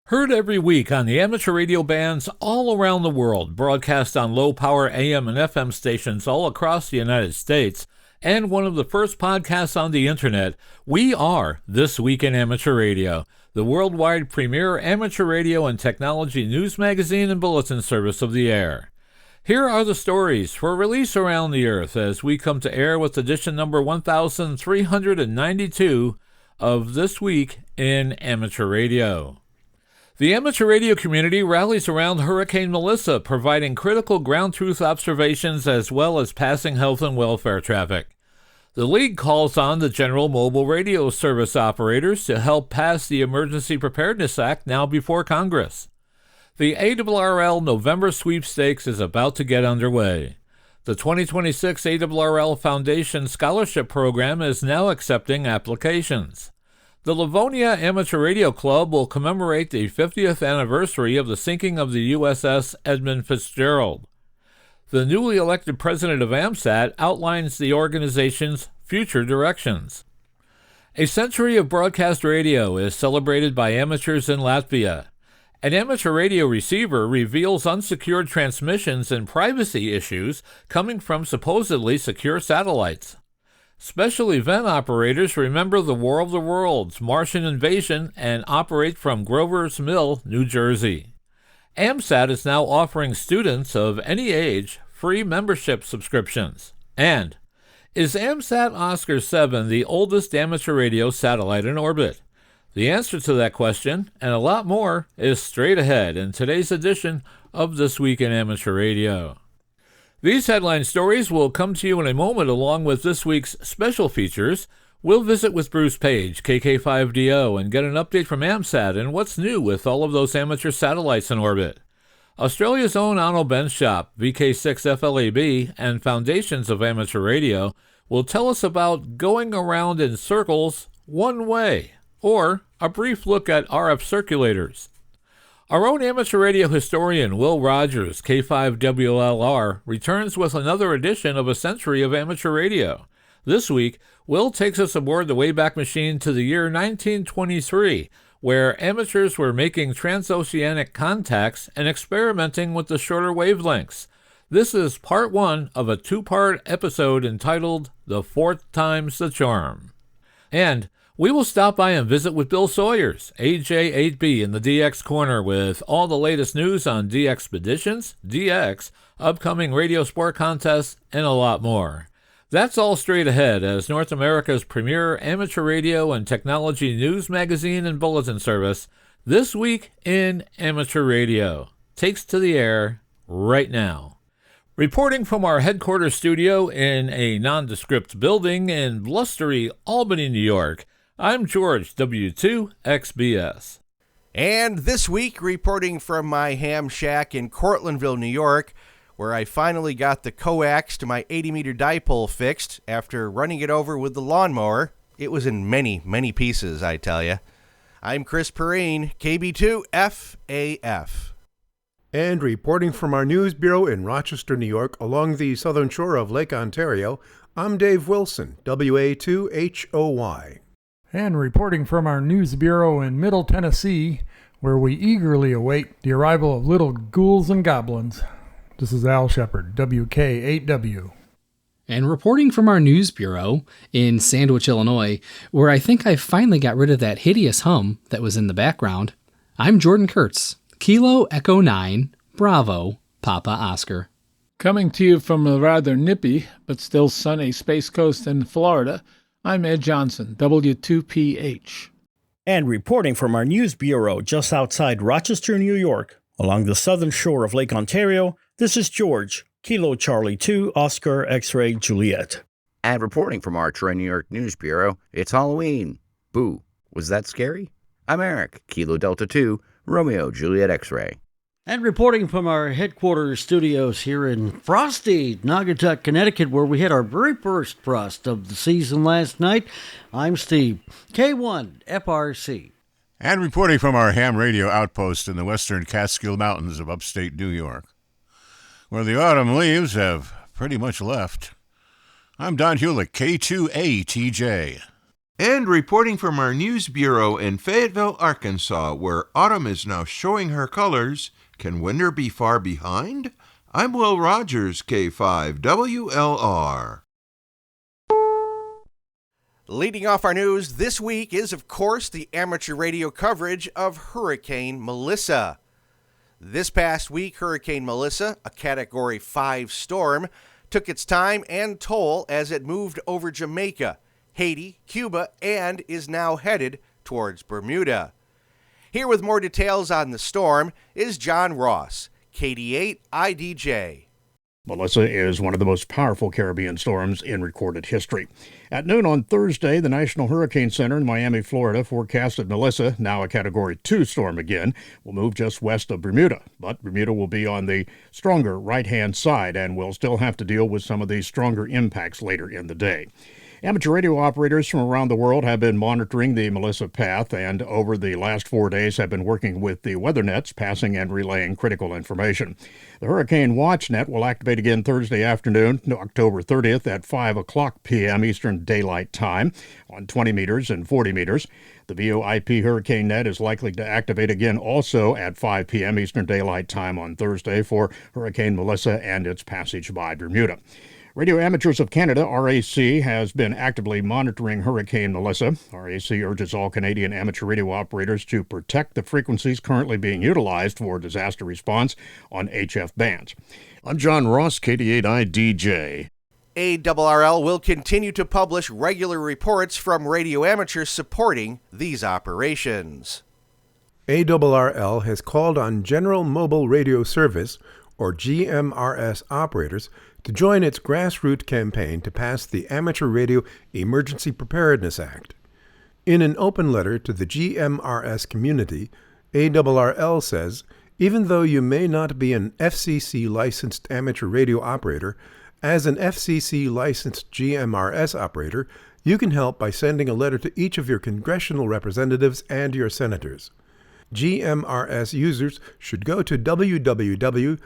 Heard every week on the amateur radio bands all around the world, broadcast on low-power AM and FM stations all across the United States, and one of the first podcasts on the internet, we are This Week in Amateur Radio, the worldwide premier amateur radio and technology news magazine and bulletin service of the air. Here are the stories for release around the earth as we come to air with edition number 1392 of This Week in Amateur Radio. The amateur radio community rallies around Hurricane Melissa, providing critical ground truth observations as well as passing health and welfare traffic. The League calls on the General Mobile Radio Service operators to help pass the Emergency Preparedness Act now before Congress. The ARRL November sweepstakes is about to get underway. The 2026 ARRL Foundation Scholarship Program is now accepting applications. The Livonia Amateur Radio Club will commemorate the 50th anniversary of the sinking of the USS Edmund Fitzgerald. The newly elected president of AMSAT outlines the organization's future directions. A century of broadcast radio is celebrated by amateurs in Latvia. An amateur radio receiver reveals unsecured transmissions and privacy issues coming from supposedly secure satellites. Special event operators remember the War of the Worlds, Martian invasion, and operate from Grover's Mill, New Jersey. AMSAT is now offering students of any age free membership subscriptions. And is AMSAT Oscar 7 the oldest amateur radio satellite in orbit? The answer to that question, and a lot more, is straight ahead in today's edition of This Week in Amateur Radio. These headline stories will come to you in a moment along with this week's special features. We'll visit with Bruce Page, KK5DO, and get an update from AMSAT and what's new with all of those amateur satellites in orbit. Australia's own Onno Ben's shop, VK6FLAB, and Foundations of Amateur Radio will tell us about going around in circles one way, or a brief look at RF circulators. Our own amateur radio historian, Will Rogers, K5WLR, returns with another edition of A Century of Amateur Radio. This week, Will takes us aboard the Wayback Machine to the year 1923, where amateurs were making transoceanic contacts and experimenting with the shorter wavelengths. This is part one of a two-part episode entitled The Fourth Time's the Charm. And we will stop by and visit with Bill Sawyers, AJ8B in the DX Corner, with all the latest news on DXpeditions, DX, upcoming radio sport contests, and a lot more. That's all straight ahead as North America's premier amateur radio and technology news magazine and bulletin service, This Week in Amateur Radio, takes to the air right now. Reporting from our headquarters studio in a nondescript building in blustery Albany, New York, I'm George, W2XBS. And this week, reporting from my ham shack in Cortlandville, New York, where I finally got the coax to my 80-meter dipole fixed after running it over with the lawnmower. It was in many, many pieces, I tell you. I'm Chris Perrine, KB2FAF. And reporting from our news bureau in Rochester, New York, along the southern shore of Lake Ontario, I'm Dave Wilson, WA2HOY. And reporting from our news bureau in Middle Tennessee, where we eagerly await the arrival of little ghouls and goblins, this is Al Shepard, WK8W. And reporting from our news bureau in Sandwich, Illinois, where I think I finally got rid of that hideous hum that was in the background, I'm Jordan Kurtz, Kilo Echo 9, Bravo, Papa Oscar. Coming to you from a rather nippy but still sunny Space Coast in Florida, I'm Ed Johnson, W2PH. And reporting from our news bureau just outside Rochester, New York, along the southern shore of Lake Ontario, this is George, Kilo Charlie 2, Oscar X-Ray Juliet. And reporting from our Troy, New York news bureau, it's Halloween. Boo, was that scary? I'm Eric, Kilo Delta 2, Romeo Juliet X-Ray. And reporting from our headquarters studios here in frosty Naugatuck, Connecticut, where we had our very first frost of the season last night, I'm Steve, K1FRC. And reporting from our ham radio outpost in the western Catskill Mountains of upstate New York, where the autumn leaves have pretty much left, I'm Don Hulick, K2ATJ. And reporting from our news bureau in Fayetteville, Arkansas, where autumn is now showing her colors, can winter be far behind? I'm Will Rogers, K5WLR. Leading off our news this week is, of course, the amateur radio coverage of Hurricane Melissa. This past week, Hurricane Melissa, a Category 5 storm, took its time and toll as it moved over Jamaica, Haiti, Cuba, and is now headed towards Bermuda. Here with more details on the storm is John Ross, KD8 IDJ. Melissa is one of the most powerful Caribbean storms in recorded history. At noon on Thursday, the National Hurricane Center in Miami, Florida, forecasted Melissa, now a Category 2 storm again, will move just west of Bermuda. But Bermuda will be on the stronger right-hand side and will still have to deal with some of these stronger impacts later in the day. Amateur radio operators from around the world have been monitoring the Melissa path and over the last 4 days have been working with the weather nets, passing and relaying critical information. The Hurricane Watch Net will activate again Thursday afternoon, October 30th at 5 o'clock p.m. Eastern Daylight Time on 20 meters and 40 meters. The VoIP Hurricane Net is likely to activate again also at 5 p.m. Eastern Daylight Time on Thursday for Hurricane Melissa and its passage by Bermuda. Radio Amateurs of Canada, RAC, has been actively monitoring Hurricane Melissa. RAC urges all Canadian amateur radio operators to protect the frequencies currently being utilized for disaster response on HF bands. I'm John Ross, KD8IDJ. ARRL will continue to publish regular reports from radio amateurs supporting these operations. ARRL has called on General Mobile Radio Service, or GMRS operators, to join its grassroots campaign to pass the Amateur Radio Emergency Preparedness Act. In an open letter to the GMRS community, ARRL says, even though you may not be an FCC-licensed amateur radio operator, as an FCC-licensed GMRS operator, you can help by sending a letter to each of your congressional representatives and your senators. GMRS users should go to www.arrl.org/HOA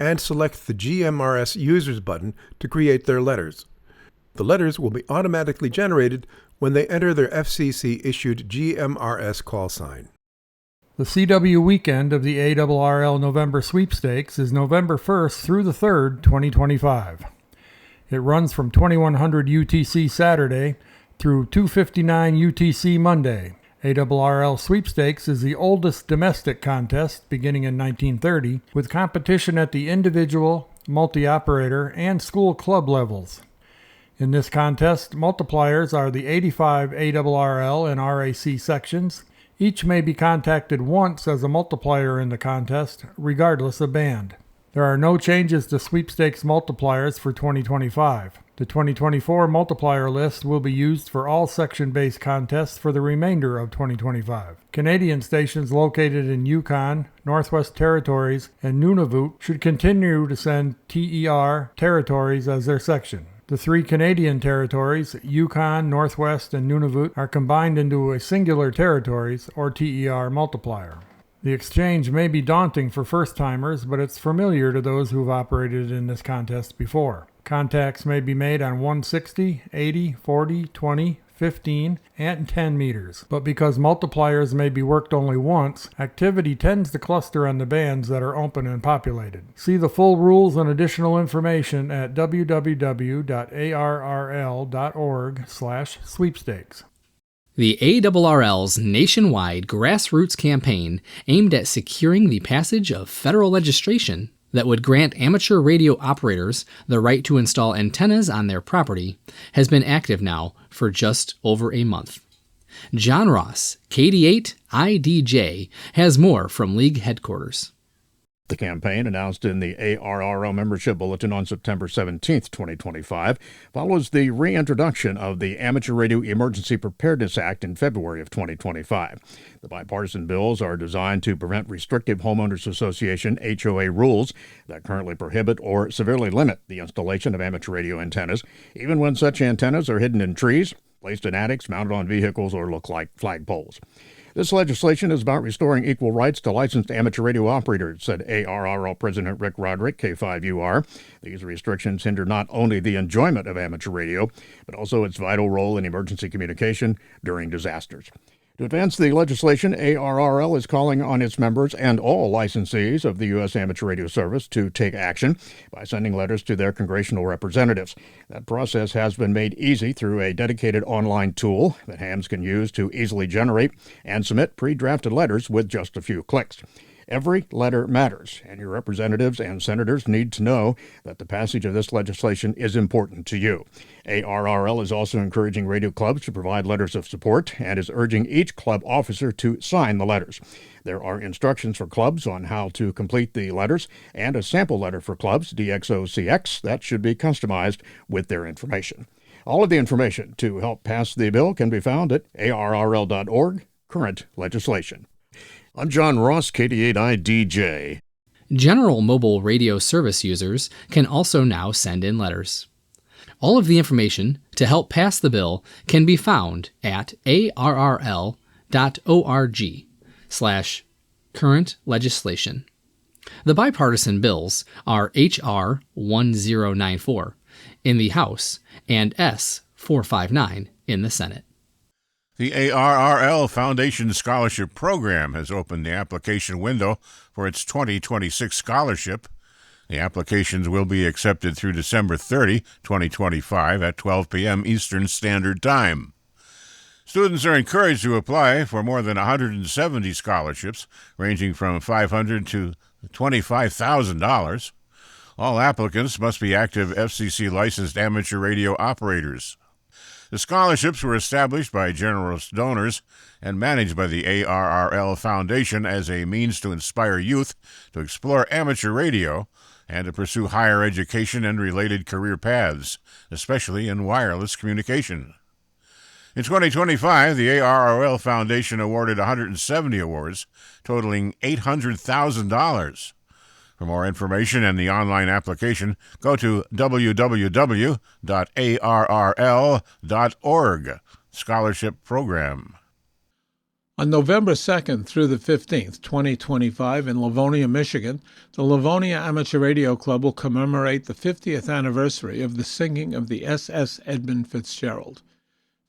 and select the GMRS Users button to create their letters. The letters will be automatically generated when they enter their FCC-issued GMRS call sign. The CW weekend of the ARRL November Sweepstakes is November 1st through the 3rd, 2025. It runs from 2100 UTC Saturday through 2:59 UTC Monday. ARRL Sweepstakes is the oldest domestic contest, beginning in 1930, with competition at the individual, multi-operator, and school club levels. In this contest, multipliers are the 85 ARRL and RAC sections. Each may be contacted once as a multiplier in the contest, regardless of band. There are no changes to sweepstakes multipliers for 2025. The 2024 multiplier list will be used for all section-based contests for the remainder of 2025. Canadian stations located in Yukon, Northwest Territories, and Nunavut should continue to send TER territories as their section. The three Canadian territories, Yukon, Northwest, and Nunavut, are combined into a singular territories, or TER multiplier. The exchange may be daunting for first-timers, but it's familiar to those who've operated in this contest before. Contacts may be made on 160, 80, 40, 20, 15, and 10 meters. But because multipliers may be worked only once, activity tends to cluster on the bands that are open and populated. See the full rules and additional information at www.arrl.org/sweepstakes. The ARRL's nationwide grassroots campaign aimed at securing the passage of federal legislation that would grant amateur radio operators the right to install antennas on their property has been active now for just over a month. John Ross, KD8 IDJ, has more from League headquarters. The campaign, announced in the ARRL membership bulletin on September 17, 2025, follows the reintroduction of the Amateur Radio Emergency Preparedness Act in February of 2025. The bipartisan bills are designed to prevent restrictive homeowners association HOA rules that currently prohibit or severely limit the installation of amateur radio antennas, even when such antennas are hidden in trees, placed in attics, mounted on vehicles, or look like flagpoles. This legislation is about restoring equal rights to licensed amateur radio operators, said ARRL President Rick Roderick, K5UR. These restrictions hinder not only the enjoyment of amateur radio, but also its vital role in emergency communication during disasters. To advance the legislation, ARRL is calling on its members and all licensees of the U.S. Amateur Radio Service to take action by sending letters to their congressional representatives. That process has been made easy through a dedicated online tool that hams can use to easily generate and submit pre-drafted letters with just a few clicks. Every letter matters, and your representatives and senators need to know that the passage of this legislation is important to you. ARRL is also encouraging radio clubs to provide letters of support and is urging each club officer to sign the letters. There are instructions for clubs on how to complete the letters and a sample letter for clubs, DXOCX, that should be customized with their information. All of the information to help pass the bill can be found at arrl.org, current legislation. I'm John Ross, KD8I-DJ. General mobile radio service users can also now send in letters. All of the information to help pass the bill can be found at arrl.org/current legislation. The bipartisan bills are H.R. 1094 in the House and S. 459 in the Senate. The ARRL Foundation Scholarship Program has opened the application window for its 2026 scholarship. The applications will be accepted through December 30, 2025 at 12 p.m. Eastern Standard Time. Students are encouraged to apply for more than 170 scholarships, ranging from $500 to $25,000. All applicants must be active FCC-licensed amateur radio operators. The scholarships were established by generous donors and managed by the ARRL Foundation as a means to inspire youth to explore amateur radio and to pursue higher education and related career paths, especially in wireless communication. In 2025, the ARRL Foundation awarded 170 awards, totaling $800,000. For more information and the online application, go to www.arrl.org, Scholarship Program. On November 2nd through the 15th, 2025, in Livonia, Michigan, the Livonia Amateur Radio Club will commemorate the 50th anniversary of the sinking of the SS Edmund Fitzgerald.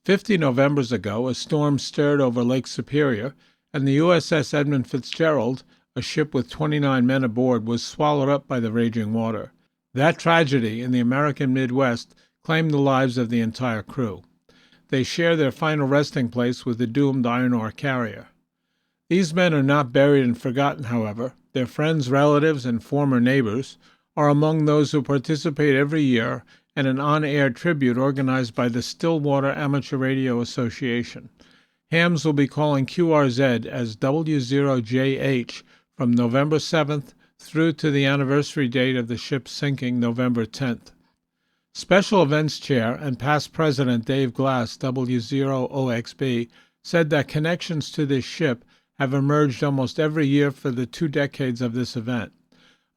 50 Novembers ago, a storm stirred over Lake Superior, and the USS Edmund Fitzgerald, a ship with 29 men aboard, was swallowed up by the raging water. That tragedy in the American Midwest claimed the lives of the entire crew. They share their final resting place with the doomed iron ore carrier. These men are not buried and forgotten, however. Their friends, relatives, and former neighbors are among those who participate every year in an on-air tribute organized by the Stillwater Amateur Radio Association. Hams will be calling QRZ as W0JH from November 7th through to the anniversary date of the ship's sinking, November 10th. Special Events Chair and past President Dave Glass, W0OXB, said that connections to this ship have emerged almost every year for the 2 decades of this event.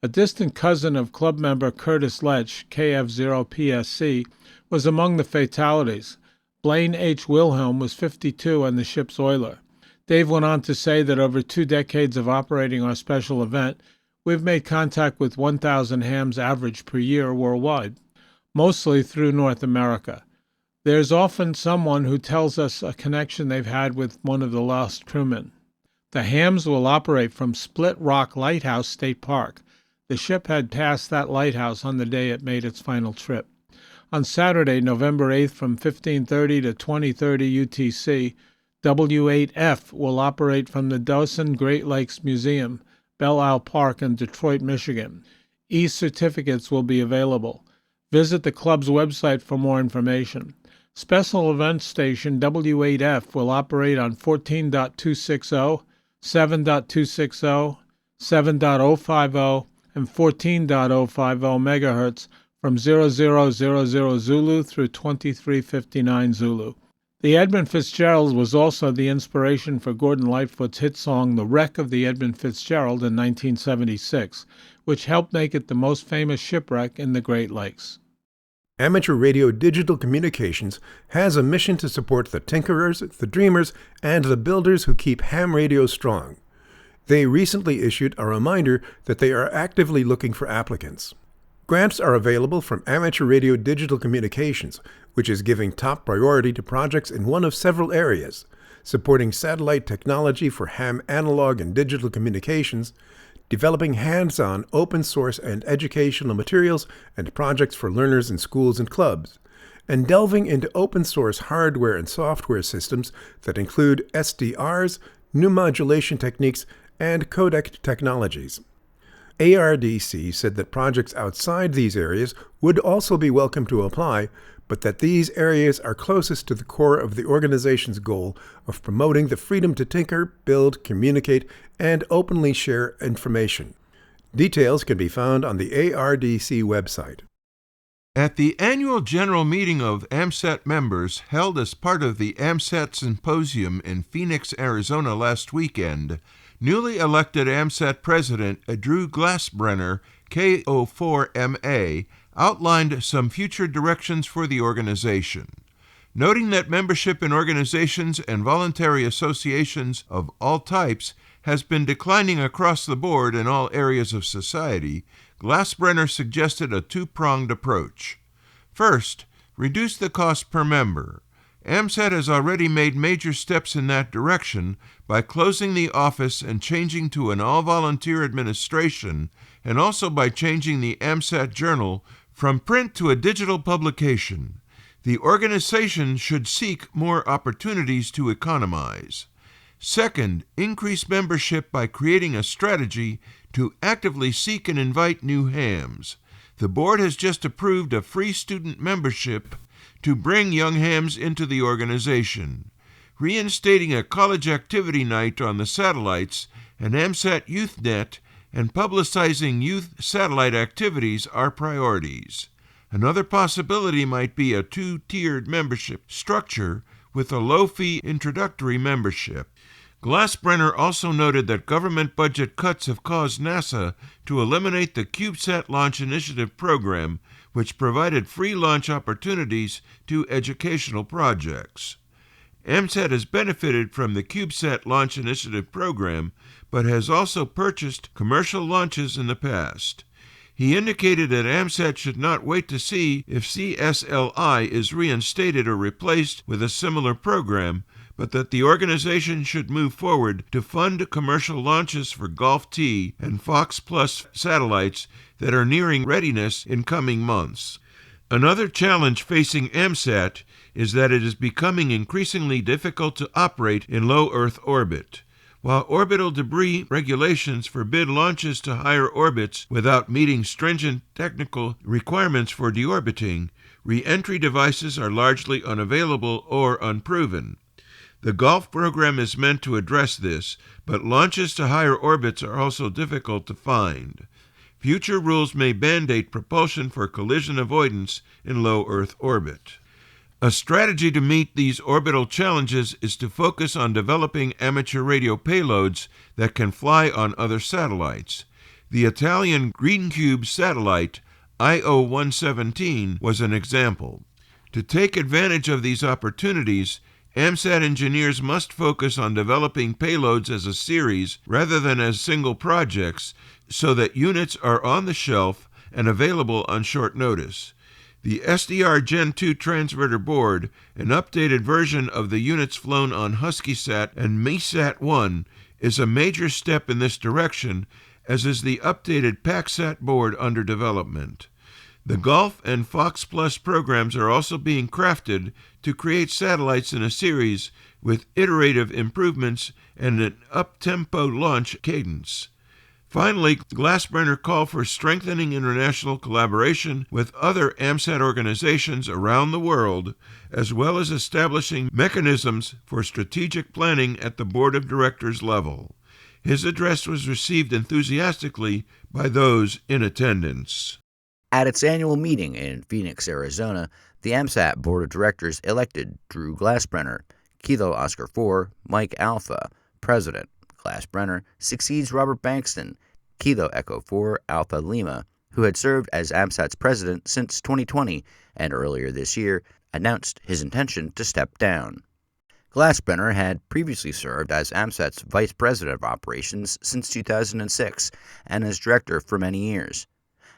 A distant cousin of club member Curtis Letch, KF0PSC, was among the fatalities. Blaine H. Wilhelm was 52 and the ship's oiler. Dave went on to say that over 2 decades of operating our special event, we've made contact with 1,000 hams average per year worldwide, mostly through North America. There's often someone who tells us a connection they've had with one of the lost crewmen. The hams will operate from Split Rock Lighthouse State Park. The ship had passed that lighthouse on the day it made its final trip. On Saturday, November 8th from 15:30 to 20:30 UTC, W8F will operate from the Dawson Great Lakes Museum, Belle Isle Park in Detroit, Michigan. E-certificates will be available. Visit the club's website for more information. Special Events Station W8F will operate on 14.260, 7.260, 7.050, and 14.050 MHz from 0000 Zulu through 2359 Zulu. The Edmund Fitzgerald was also the inspiration for Gordon Lightfoot's hit song The Wreck of the Edmund Fitzgerald in 1976, which helped make it the most famous shipwreck in the Great Lakes. Amateur Radio Digital Communications has a mission to support the tinkerers, the dreamers, and the builders who keep ham radio strong. They recently issued a reminder that they are actively looking for applicants. Grants are available from Amateur Radio Digital Communications, which is giving top priority to projects in one of several areas, supporting satellite technology for ham analog and digital communications, developing hands-on open source and educational materials and projects for learners in schools and clubs, and delving into open source hardware and software systems that include SDRs, new modulation techniques, and codec technologies. ARDC said that projects outside these areas would also be welcome to apply, but that these areas are closest to the core of the organization's goal of promoting the freedom to tinker, build, communicate, and openly share information. Details can be found on the ARDC website. At the annual general meeting of AMSAT members held as part of the AMSAT Symposium in Phoenix, Arizona last weekend, newly elected AMSAT President Drew Glassbrenner, KO4MA, outlined some future directions for the organization. Noting that membership in organizations and voluntary associations of all types has been declining across the board in all areas of society, Glassbrenner suggested a two-pronged approach. First, reduce the cost per member. AMSAT has already made major steps in that direction by closing the office and changing to an all-volunteer administration, and also by changing the AMSAT Journal from print to a digital publication. The organization should seek more opportunities to economize. Second, increase membership by creating a strategy to actively seek and invite new hams. The board has just approved a free student membership to bring young hams into the organization. Reinstating a college activity night on the satellites, an AMSAT YouthNet, and publicizing youth satellite activities are priorities. Another possibility might be a two-tiered membership structure with a low-fee introductory membership. Glassbrenner also noted that government budget cuts have caused NASA to eliminate the CubeSat Launch Initiative program, which provided free launch opportunities to educational projects. AMSAT has benefited from the CubeSat Launch Initiative program, but has also purchased commercial launches in the past. He indicated that AMSAT should not wait to see if CSLI is reinstated or replaced with a similar program, but that the organization should move forward to fund commercial launches for Golf T and Fox Plus satellites that are nearing readiness in coming months. Another challenge facing AMSAT is that it is becoming increasingly difficult to operate in low Earth orbit. While orbital debris regulations forbid launches to higher orbits without meeting stringent technical requirements for deorbiting, re-entry devices are largely unavailable or unproven. The Golf program is meant to address this, but launches to higher orbits are also difficult to find. Future rules may mandate propulsion for collision avoidance in low Earth orbit. A strategy to meet these orbital challenges is to focus on developing amateur radio payloads that can fly on other satellites. The Italian Green Cube satellite, IO-117, was an example. To take advantage of these opportunities, AMSAT engineers must focus on developing payloads as a series rather than as single projects, so that units are on the shelf and available on short notice. The SDR Gen 2 transmitter board, an updated version of the units flown on HuskySat and MESAT-1, is a major step in this direction, as is the updated PacSat board under development. The Golf and Fox Plus programs are also being crafted to create satellites in a series with iterative improvements and an up-tempo launch cadence. Finally, Glassbrenner called for strengthening international collaboration with other AMSAT organizations around the world, as well as establishing mechanisms for strategic planning at the board of directors level. His address was received enthusiastically by those in attendance. At its annual meeting in Phoenix, Arizona, the AMSAT Board of Directors elected Drew Glassbrenner, Kilo Oscar 4, Mike Alpha, President. Glassbrenner succeeds Robert Bankston, Kilo Echo 4, Alpha Lima, who had served as AMSAT's president since 2020 and earlier this year announced his intention to step down. Glassbrenner had previously served as AMSAT's Vice President of Operations since 2006 and as Director for many years.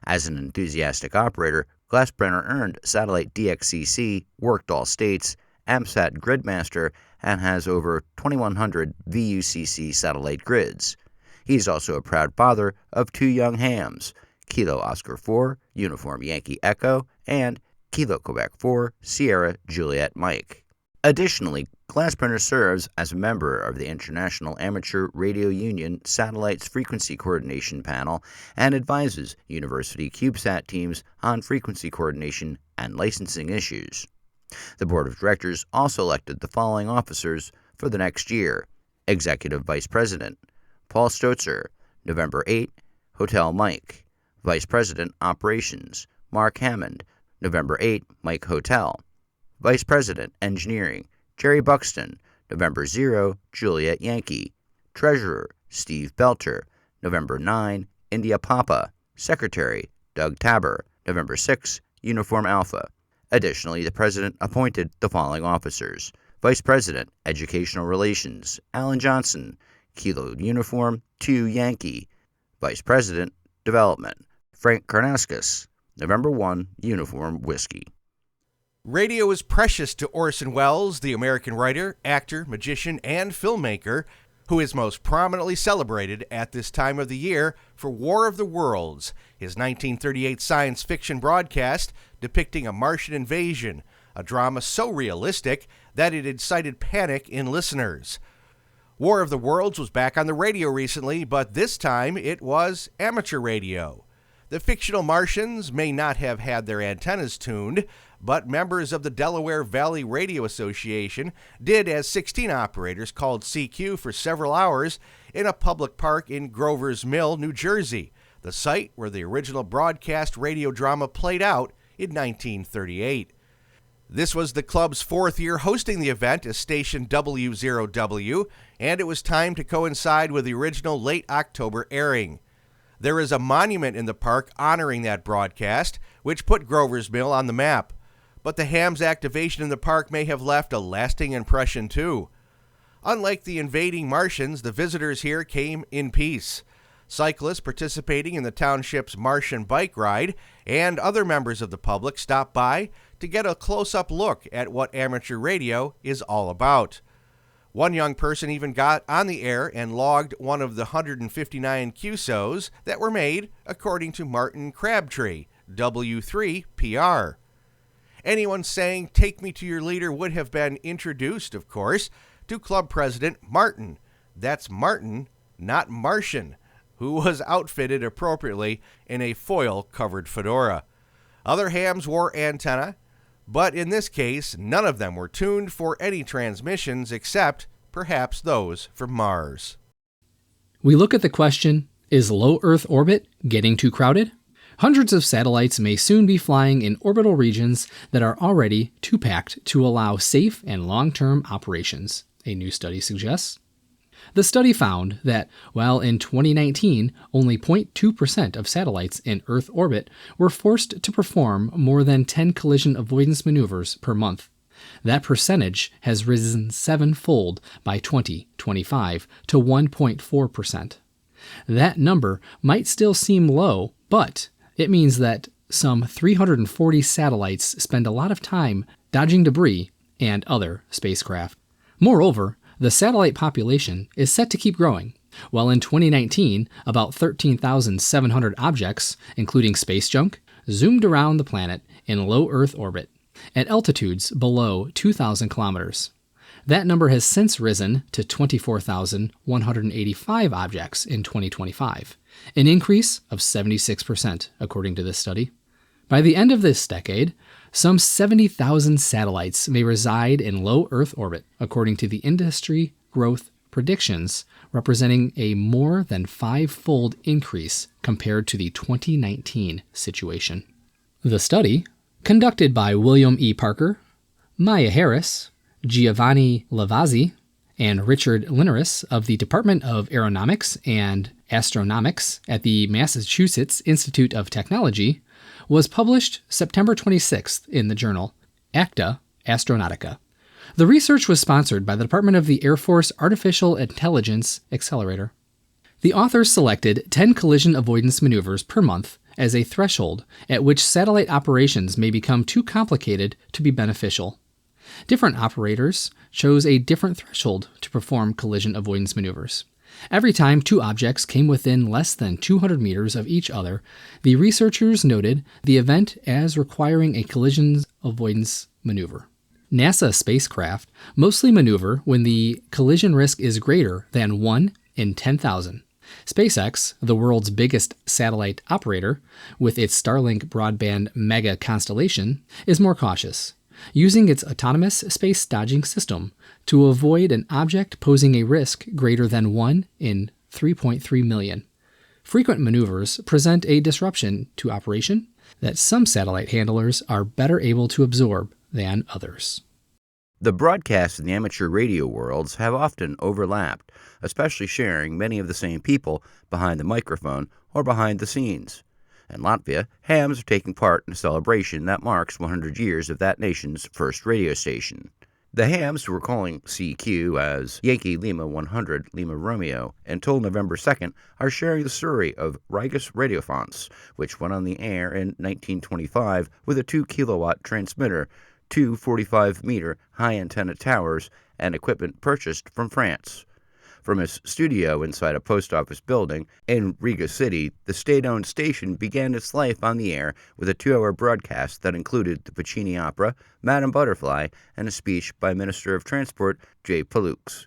As an enthusiastic operator, Glassbrenner earned Satellite DXCC, worked all states, AMSAT Gridmaster, and has over 2,100 VUCC satellite grids. He is also a proud father of 2 young hams, Kilo Oscar 4, Uniform Yankee Echo, and Kilo Quebec 4, Sierra Juliet Mike. Additionally, Glassbrenner serves as a member of the International Amateur Radio Union Satellites Frequency Coordination Panel and advises university CubeSat teams on frequency coordination and licensing issues. The Board of Directors also elected the following officers for the next year. Executive Vice President Paul Stotzer, November 8, Hotel Mike. Vice President Operations Mark Hammond, November 8, Mike Hotel. Vice President Engineering Jerry Buxton, November 0, Juliet Yankee. Treasurer Steve Belter, November 9, India Papa. Secretary Doug Tabor, November 6, Uniform Alpha. Additionally, the President appointed the following officers. Vice President Educational Relations Alan Johnson, Kilo Uniform 2 Yankee. Vice President Development Frank Karnauskas, November 1, Uniform Whiskey. Radio is precious to Orson Welles, the American writer, actor, magician, and filmmaker, who is most prominently celebrated at this time of the year for War of the Worlds, his 1938 science fiction broadcast depicting a Martian invasion, a drama so realistic that it incited panic in listeners. War of the Worlds was back on the radio recently, but this time it was amateur radio. The fictional Martians may not have had their antennas tuned, but members of the Delaware Valley Radio Association did as 16 operators called CQ for several hours in a public park in Grover's Mill, New Jersey, the site where the original broadcast radio drama played out in 1938. This was the club's 4th year hosting the event as station W0W, and it was timed to coincide with the original late October airing. There is a monument in the park honoring that broadcast, which put Grover's Mill on the map. But the ham's activation in the park may have left a lasting impression too. Unlike the invading Martians, the visitors here came in peace. Cyclists participating in the township's Martian bike ride and other members of the public stopped by to get a close-up look at what amateur radio is all about. One young person even got on the air and logged one of the 159 QSOs that were made according to Martin Crabtree, W3PR. Anyone saying, "Take me to your leader," would have been introduced, of course, to Club President Martin. That's Martin, not Martian, who was outfitted appropriately in a foil-covered fedora. Other hams wore antennae, but in this case, none of them were tuned for any transmissions except perhaps those from Mars. We look at the question, is low Earth orbit getting too crowded? Hundreds of satellites may soon be flying in orbital regions that are already too packed to allow safe and long-term operations, a new study suggests. The study found that, while in 2019 only 0.2% of satellites in Earth orbit were forced to perform more than 10 collision avoidance maneuvers per month, that percentage has risen 7-fold by 2025 to 1.4%. That number might still seem low, but it means that some 340 satellites spend a lot of time dodging debris and other spacecraft. Moreover, the satellite population is set to keep growing. While in 2019, about 13,700 objects, including space junk, zoomed around the planet in low Earth orbit at altitudes below 2,000 kilometers. That number has since risen to 24,185 objects in 2025, an increase of 76%, according to this study. By the end of this decade, some 70,000 satellites may reside in low Earth orbit, according to the industry growth predictions, representing a more than 5-fold increase compared to the 2019 situation. The study, conducted by William E. Parker, Maya Harris, Giovanni Lavazzi, and Richard Linares of the Department of Aeronautics and Astronomics at the Massachusetts Institute of Technology, was published September 26th in the journal Acta Astronautica. The research was sponsored by the Department of the Air Force Artificial Intelligence Accelerator. The authors selected 10 collision avoidance maneuvers per month as a threshold at which satellite operations may become too complicated to be beneficial. Different operators chose a different threshold to perform collision avoidance maneuvers. Every time two objects came within less than 200 meters of each other, the researchers noted the event as requiring a collision avoidance maneuver. NASA spacecraft mostly maneuver when the collision risk is greater than 1 in 10,000. SpaceX, the world's biggest satellite operator, with its Starlink broadband mega constellation, is more cautious, using its autonomous space dodging system to avoid an object posing a risk greater than 1 in 3.3 million. Frequent maneuvers present a disruption to operation that some satellite handlers are better able to absorb than others. The broadcasts in the amateur radio worlds have often overlapped, especially sharing many of the same people behind the microphone or behind the scenes. In Latvia, hams are taking part in a celebration that marks 100 years of that nation's first radio station. The hams, who were calling CQ as Yankee Lima 100 Lima Romeo until November 2nd, are sharing the story of Rigas Radiofons, which went on the air in 1925 with a 2-kilowatt transmitter, two 45-meter high antenna towers, and equipment purchased from France. From his studio inside a post office building in Riga City, the state-owned station began its life on the air with a 2-hour broadcast that included the Puccini opera, Madame Butterfly, and a speech by Minister of Transport J. Palux.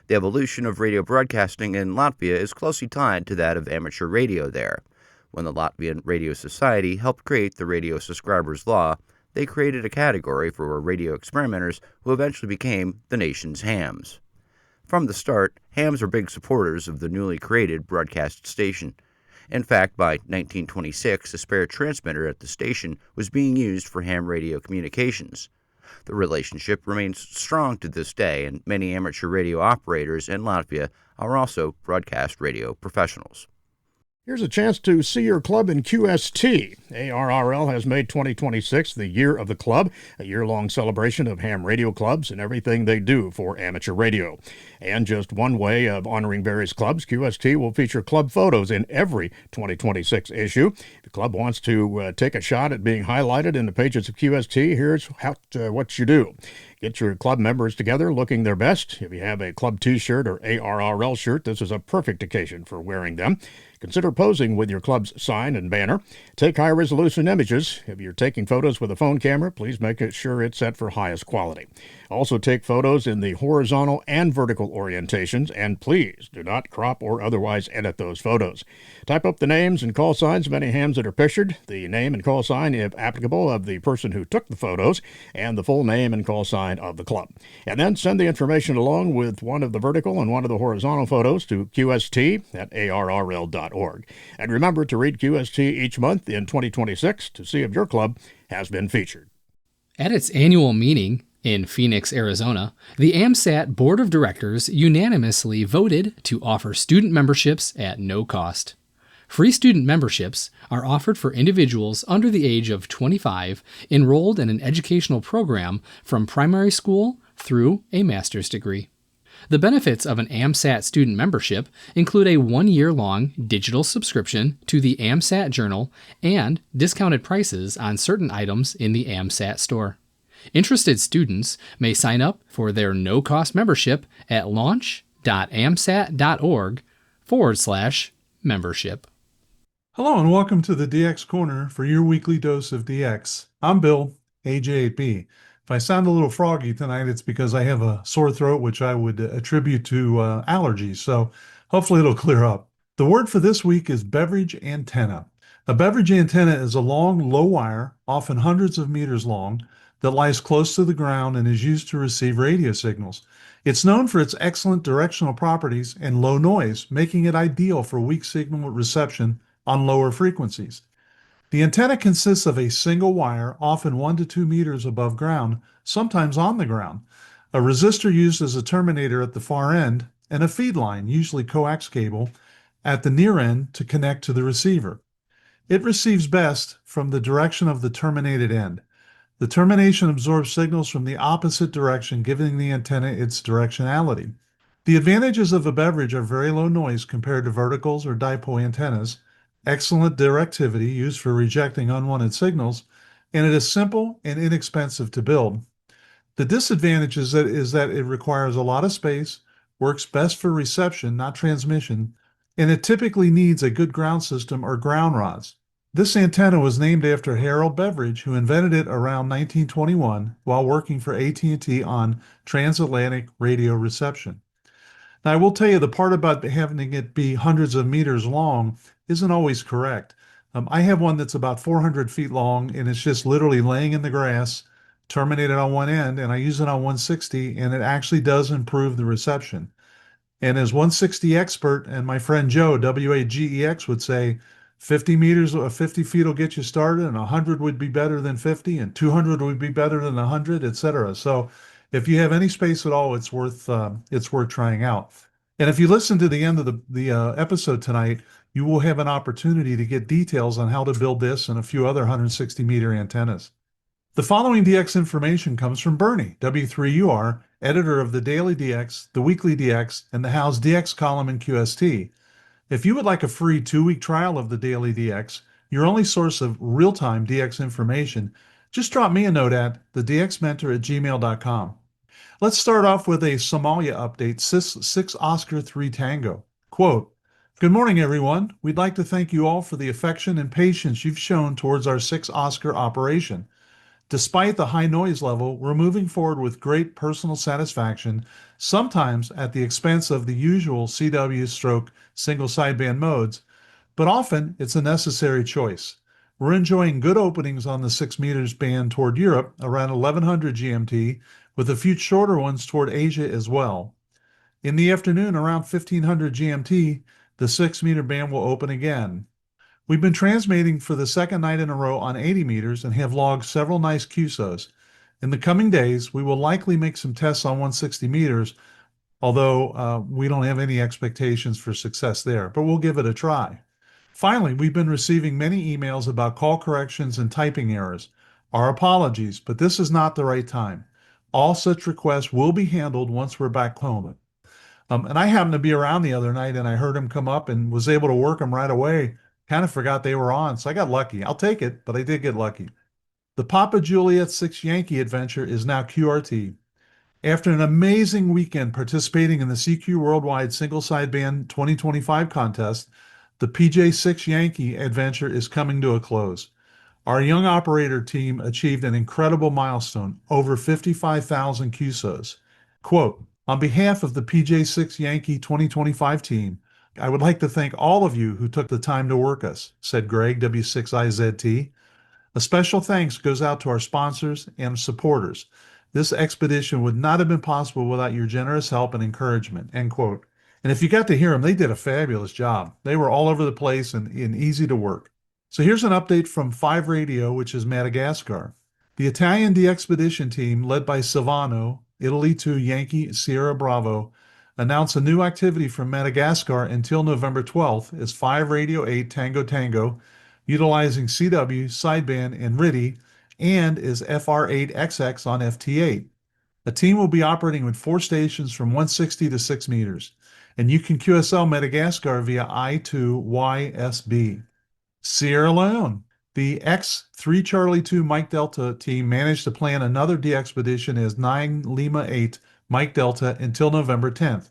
The evolution of radio broadcasting in Latvia is closely tied to that of amateur radio there. When the Latvian Radio Society helped create the Radio Subscribers Law, they created a category for radio experimenters who eventually became the nation's hams. From the start, hams were big supporters of the newly created broadcast station. In fact, by 1926, a spare transmitter at the station was being used for ham radio communications. The relationship remains strong to this day, and many amateur radio operators in Latvia are also broadcast radio professionals. Here's a chance to see your club in QST. ARRL has made 2026 the Year of the Club, a year-long celebration of ham radio clubs and everything they do for amateur radio. And just one way of honoring various clubs, QST will feature club photos in every 2026 issue. If the club wants to take a shot at being highlighted in the pages of QST, here's what you do. Get your club members together looking their best. If you have a club t-shirt or ARRL shirt, this is a perfect occasion for wearing them. Consider posing with your club's sign and banner. Take high-resolution images. If you're taking photos with a phone camera, please make sure it's set for highest quality. Also take photos in the horizontal and vertical orientations, and please do not crop or otherwise edit those photos. Type up the names and call signs of any hams that are pictured, the name and call sign, if applicable, of the person who took the photos, and the full name and call sign of the club. And then send the information along with one of the vertical and one of the horizontal photos to qst@arrl.org. And remember to read QST each month in 2026 to see if your club has been featured. At its annual meeting in Phoenix, Arizona, the AMSAT Board of Directors unanimously voted to offer student memberships at no cost. Free student memberships are offered for individuals under the age of 25 enrolled in an educational program from primary school through a master's degree. The benefits of an AMSAT student membership include a 1-year-long digital subscription to the AMSAT Journal and discounted prices on certain items in the AMSAT store. Interested students may sign up for their no-cost membership at launch.amsat.org/membership. Hello and welcome to the DX Corner for your weekly dose of DX. I'm Bill, AJ8B. If I sound a little froggy tonight, it's because I have a sore throat, which I would attribute to allergies, so hopefully it'll clear up. The word for this week is beverage antenna. A beverage antenna is a long, low wire, often hundreds of meters long, that lies close to the ground and is used to receive radio signals. It's known for its excellent directional properties and low noise, making it ideal for weak signal reception on lower frequencies. The antenna consists of a single wire, often 1 to 2 meters above ground, sometimes on the ground, a resistor used as a terminator at the far end, and a feed line, usually coax cable, at the near end to connect to the receiver. It receives best from the direction of the terminated end. The termination absorbs signals from the opposite direction, giving the antenna its directionality. The advantages of a beverage are very low noise compared to verticals or dipole antennas, excellent directivity used for rejecting unwanted signals, and it is simple and inexpensive to build. The disadvantage is that it requires a lot of space, works best for reception, not transmission, and it typically needs a good ground system or ground rods. This antenna was named after Harold Beveridge, who invented it around 1921 while working for AT&T on transatlantic radio reception. Now, I will tell you the part about having it be hundreds of meters long isn't always correct. I have one that's about 400 feet long, and it's just literally laying in the grass, terminated on one end, and I use it on 160, and it actually does improve the reception. And as 160 expert and my friend Joe, WAGEX, would say, 50 meters, 50 feet will get you started, and 100 would be better than 50, and 200 would be better than 100, etc. So if you have any space at all, it's worth trying out. And if you listen to the end of the episode tonight, you will have an opportunity to get details on how to build this and a few other 160 meter antennas. The following DX information comes from Bernie, W3UR, editor of the Daily DX, the Weekly DX, and the How's DX column in QST. If you would like a free 2-week trial of the Daily DX, your only source of real-time DX information, just drop me a note at thedxmentor@gmail.com. Let's start off with a Somalia update, 6 Oscar 3 Tango. Quote, "Good morning, everyone. We'd like to thank you all for the affection and patience you've shown towards our 6 Oscar operation. Despite the high noise level, we're moving forward with great personal satisfaction, sometimes at the expense of the usual CW single sideband modes, but often it's a necessary choice. We're enjoying good openings on the 6 meters band toward Europe, around 1100 GMT, with a few shorter ones toward Asia as well. In the afternoon, around 1500 GMT, the 6 meter band will open again. We've been transmitting for the second night in a row on 80 meters and have logged several nice QSOs. In the coming days, we will likely make some tests on 160 meters, although we don't have any expectations for success there, but we'll give it a try. Finally, we've been receiving many emails about call corrections and typing errors. Our apologies, but this is not the right time. All such requests will be handled once we're back home. And I happened to be around the other night, and I heard them come up and was able to work them right away. Kind of forgot they were on, so I got lucky. I'll take it, but I did get lucky. The Papa Juliet 6 Yankee adventure is now QRT. After an amazing weekend participating in the CQ Worldwide Single Sideband 2025 contest, the PJ6 Yankee adventure is coming to a close. Our young operator team achieved an incredible milestone, over 55,000 QSOs. Quote, "On behalf of the PJ6 Yankee 2025 team, I would like to thank all of you who took the time to work us," said Greg, W6IZT. "A special thanks goes out to our sponsors and supporters. This expedition would not have been possible without your generous help and encouragement," end quote. And if you got to hear them, they did a fabulous job. They were all over the place and easy to work. So here's an update from 5 Radio, which is Madagascar. The Italian DXpedition team, led by Silvano, Italy 2 Yankee Sierra Bravo, announced a new activity from Madagascar until November 12th as 5 Radio 8 Tango Tango, utilizing CW, sideband, and RIDI, and is FR8XX on FT8. A team will be operating with 4 stations from 160 to 6 meters, and you can QSL Madagascar via I2YSB. Sierra Leone. The X3 Charlie 2 Mike Delta team managed to plan another DXpedition as 9 Lima 8 Mike Delta until November 10th.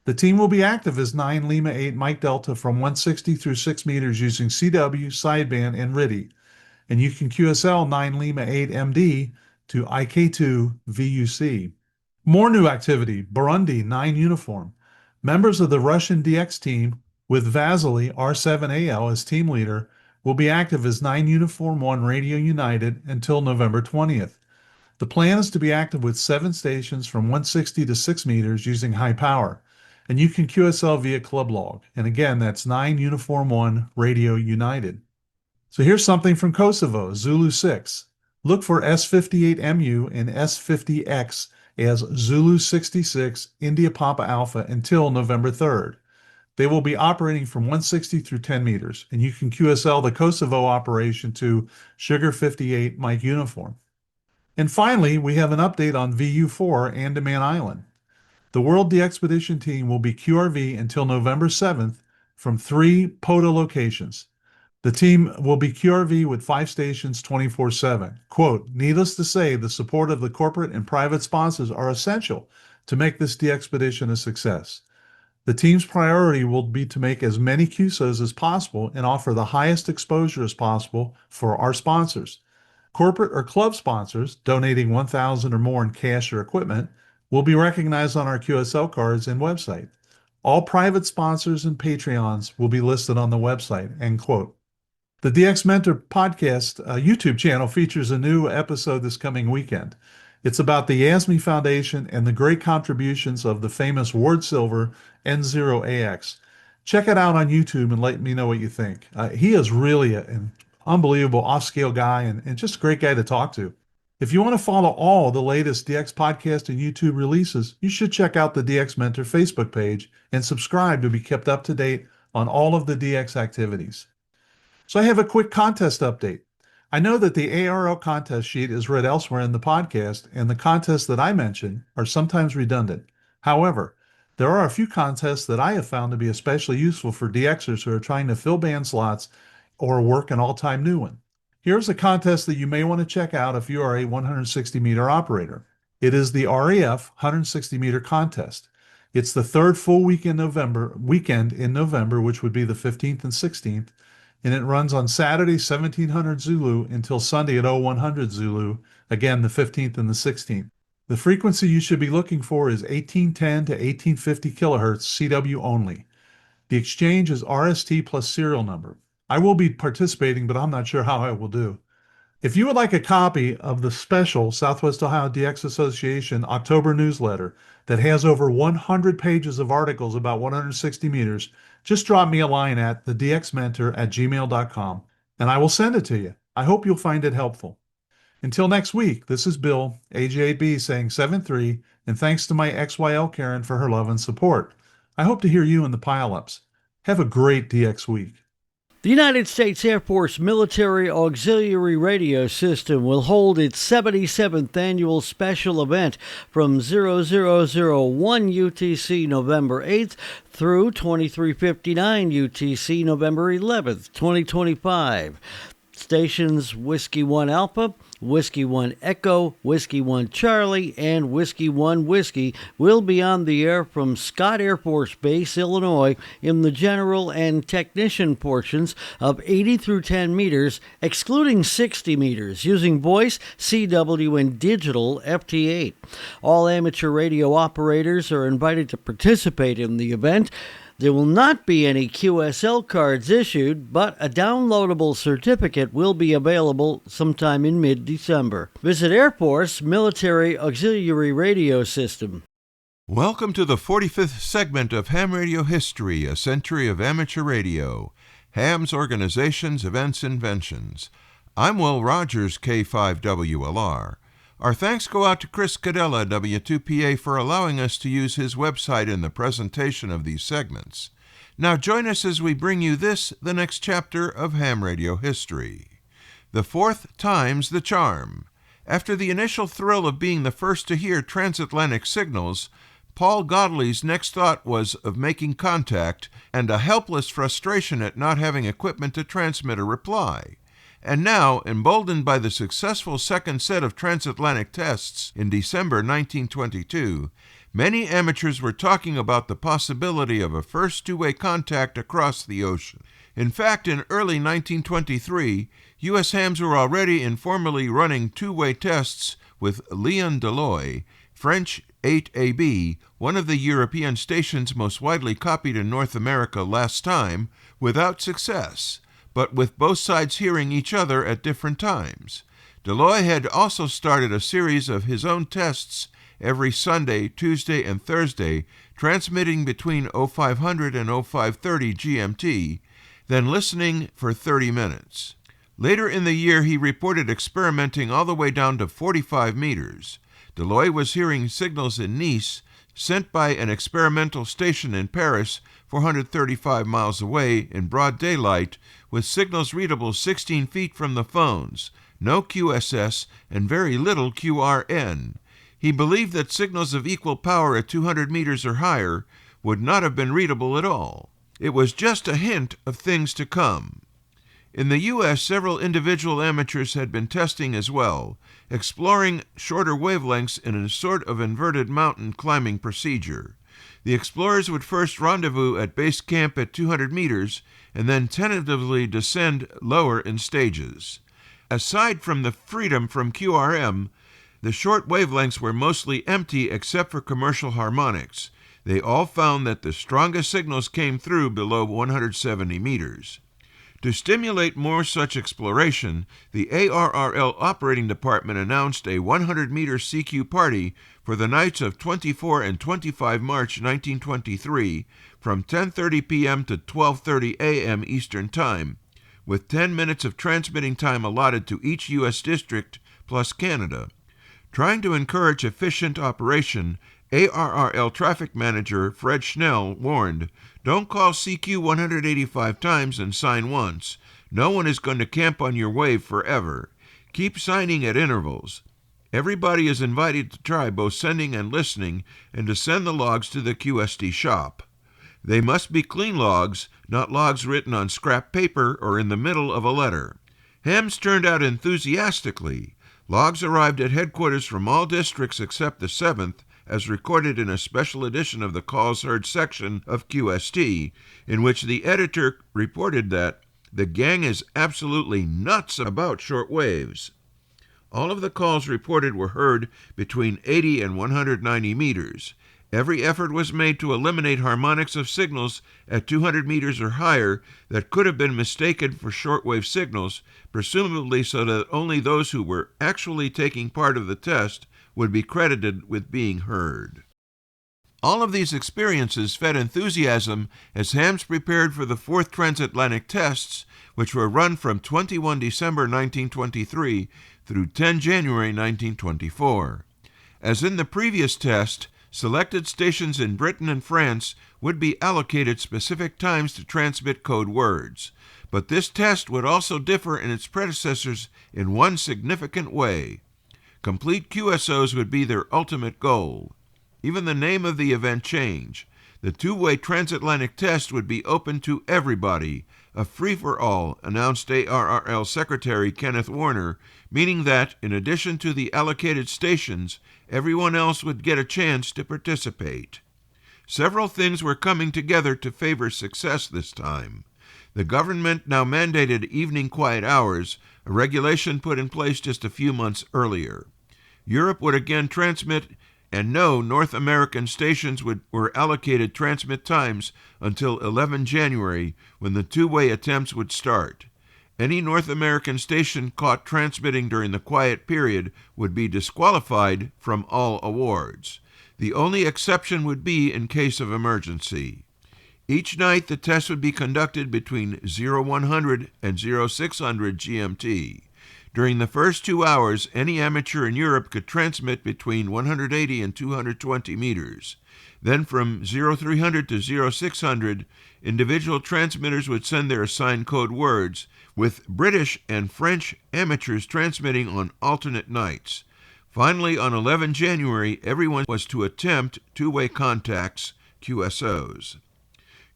The team will be active as 9 Lima 8 Mike Delta from 160 through 6 meters using CW, sideband, and RIDI. And you can QSL 9 Lima 8 MD to IK2 VUC. More new activity, Burundi 9 Uniform. Members of the Russian DX team, with Vasily R7AL as team leader, will be active as 9 Uniform 1 Radio United until November 20th. The plan is to be active with 7 stations from 160 to 6 meters using high power, and you can QSL via Club Log. And again, that's 9 Uniform 1 Radio United. So here's something from Kosovo, Zulu 6. Look for S58MU and S50X as Zulu 66 India Papa Alpha until November 3rd. They will be operating from 160 through 10 meters, and you can QSL the Kosovo operation to Sugar 58 Mike Uniform. And finally, we have an update on VU4 Andaman Island. The World DXpedition team will be QRV until November 7th from 3 POTA locations. The team will be QRV with 5 stations 24/7. Quote, needless to say, the support of the corporate and private sponsors are essential to make this DXpedition a success. The team's priority will be to make as many QSOs as possible and offer the highest exposure as possible for our sponsors. Corporate or club sponsors donating $1,000 or more in cash or equipment will be recognized on our QSL cards and website. All private sponsors and Patreons will be listed on the website, end quote. The DX Mentor podcast YouTube channel features a new episode this coming weekend. It's about the ASME Foundation and the great contributions of the famous Ward Silver N0AX. Check it out on YouTube and let me know what you think. He is really an unbelievable off-scale guy and just a great guy to talk to. If you want to follow all the latest DX podcast and YouTube releases, you should check out the DX Mentor Facebook page and subscribe to be kept up to date on all of the DX activities. So I have a quick contest update. I know that the ARL contest sheet is read elsewhere in the podcast, and the contests that I mention are sometimes redundant. However, there are a few contests that I have found to be especially useful for DXers who are trying to fill band slots or work an all-time new one. Here's a contest that you may want to check out if you are a 160-meter operator. It is the RAF 160-meter contest. It's the third full weekend in November, which would be the 15th and 16th, and it runs on Saturday 1700 Zulu until Sunday at 0100 Zulu, again the 15th and the 16th. The frequency you should be looking for is 1810 to 1850 kilohertz CW only. The exchange is RST plus serial number. I will be participating, but I'm not sure how I will do. If you would like a copy of the special Southwest Ohio DX Association October newsletter that has over 100 pages of articles about 160 meters, just drop me a line at thedxmentor@gmail.com and I will send it to you. I hope you'll find it helpful. Until next week, this is Bill, AJ8B, saying 7-3, and thanks to my XYL Karen for her love and support. I hope to hear you in the pile-ups. Have a great DX week. The United States Air Force Military Auxiliary Radio System will hold its 77th annual special event from 0001 UTC November 8th through 2359 UTC November 11th, 2025. Stations Whiskey 1 Alpha, Whiskey 1 Echo, Whiskey 1 Charlie, and Whiskey 1 Whiskey will be on the air from Scott Air Force Base, Illinois, in the general and technician portions of 80 through 10 meters, excluding 60 meters, using voice, CW, and digital FT8. All amateur radio operators are invited to participate in the event. There will not be any QSL cards issued, but a downloadable certificate will be available sometime in mid-December. Visit Air Force Military Auxiliary Radio System. Welcome to the 45th segment of Ham Radio History, a century of amateur radio. Ham's Organizations, Events, Inventions. I'm Will Rogers, K5WLR. Our thanks go out to Chris Cadella, W2PA, for allowing us to use his website in the presentation of these segments. Now join us as we bring you this, the next chapter of ham radio history. The fourth time's the charm. After the initial thrill of being the first to hear transatlantic signals, Paul Godley's next thought was of making contact and a helpless frustration at not having equipment to transmit a reply. And now, emboldened by the successful second set of transatlantic tests in December 1922, many amateurs were talking about the possibility of a first two-way contact across the ocean. In fact, in early 1923, U.S. hams were already informally running two-way tests with Leon Deloy, French 8AB, one of the European stations most widely copied in North America last time, without success, but with both sides hearing each other at different times. Deloy had also started a series of his own tests every Sunday, Tuesday, and Thursday, transmitting between 0500 and 0530 GMT, then listening for 30 minutes. Later in the year, he reported experimenting all the way down to 45 meters. Deloy was hearing signals in Nice sent by an experimental station in Paris 435 miles away in broad daylight with signals readable 16 feet from the phones, no QSS, and very little QRN. He believed that signals of equal power at 200 meters or higher would not have been readable at all. It was just a hint of things to come. In the U.S., several individual amateurs had been testing as well, exploring shorter wavelengths in a sort of inverted mountain climbing procedure. The explorers would first rendezvous at base camp at 200 meters and then tentatively descend lower in stages. Aside from the freedom from QRM, the short wavelengths were mostly empty except for commercial harmonics. They all found that the strongest signals came through below 170 meters. To stimulate more such exploration, the ARRL Operating Department announced a 100-meter CQ party for the nights of 24 and 25 March 1923 from 10:30 p.m. to 12:30 a.m. Eastern Time, with 10 minutes of transmitting time allotted to each U.S. district plus Canada. Trying to encourage efficient operation, ARRL Traffic Manager Fred Schnell warned, "Don't call CQ 185 times and sign once. No one is going to camp on your wave forever. Keep signing at intervals. Everybody is invited to try both sending and listening and to send the logs to the QST shop. They must be clean logs, not logs written on scrap paper or in the middle of a letter." Hams turned out enthusiastically. Logs arrived at headquarters from all districts except the 7th, as recorded in a special edition of the Calls Heard section of QST, in which the editor reported that the gang is absolutely nuts about short waves. All of the calls reported were heard between 80 and 190 meters. Every effort was made to eliminate harmonics of signals at 200 meters or higher that could have been mistaken for shortwave signals, presumably so that only those who were actually taking part of the test would be credited with being heard. All of these experiences fed enthusiasm as Hams prepared for the 4th transatlantic tests, which were run from 21 December 1923 through 10 January 1924. As in the previous test, selected stations in Britain and France would be allocated specific times to transmit code words. But this test would also differ in its predecessors in one significant way. Complete QSOs would be their ultimate goal. Even the name of the event changed. The two-way transatlantic test would be open to everybody, a free-for-all, announced ARRL Secretary Kenneth Warner, meaning that, in addition to the allocated stations, everyone else would get a chance to participate. Several things were coming together to favor success this time. The government now mandated evening quiet hours, a regulation put in place just a few months earlier. Europe would again transmit, and no North American stations were allocated transmit times until 11 January, when the two-way attempts would start. Any North American station caught transmitting during the quiet period would be disqualified from all awards. The only exception would be in case of emergency. Each night the test would be conducted between 0100 and 0600 GMT. During the first 2 hours, any amateur in Europe could transmit between 180 and 220 meters. Then from 0300 to 0600, individual transmitters would send their assigned code words, with British and French amateurs transmitting on alternate nights. Finally, on 11 January, everyone was to attempt two-way contacts, QSOs.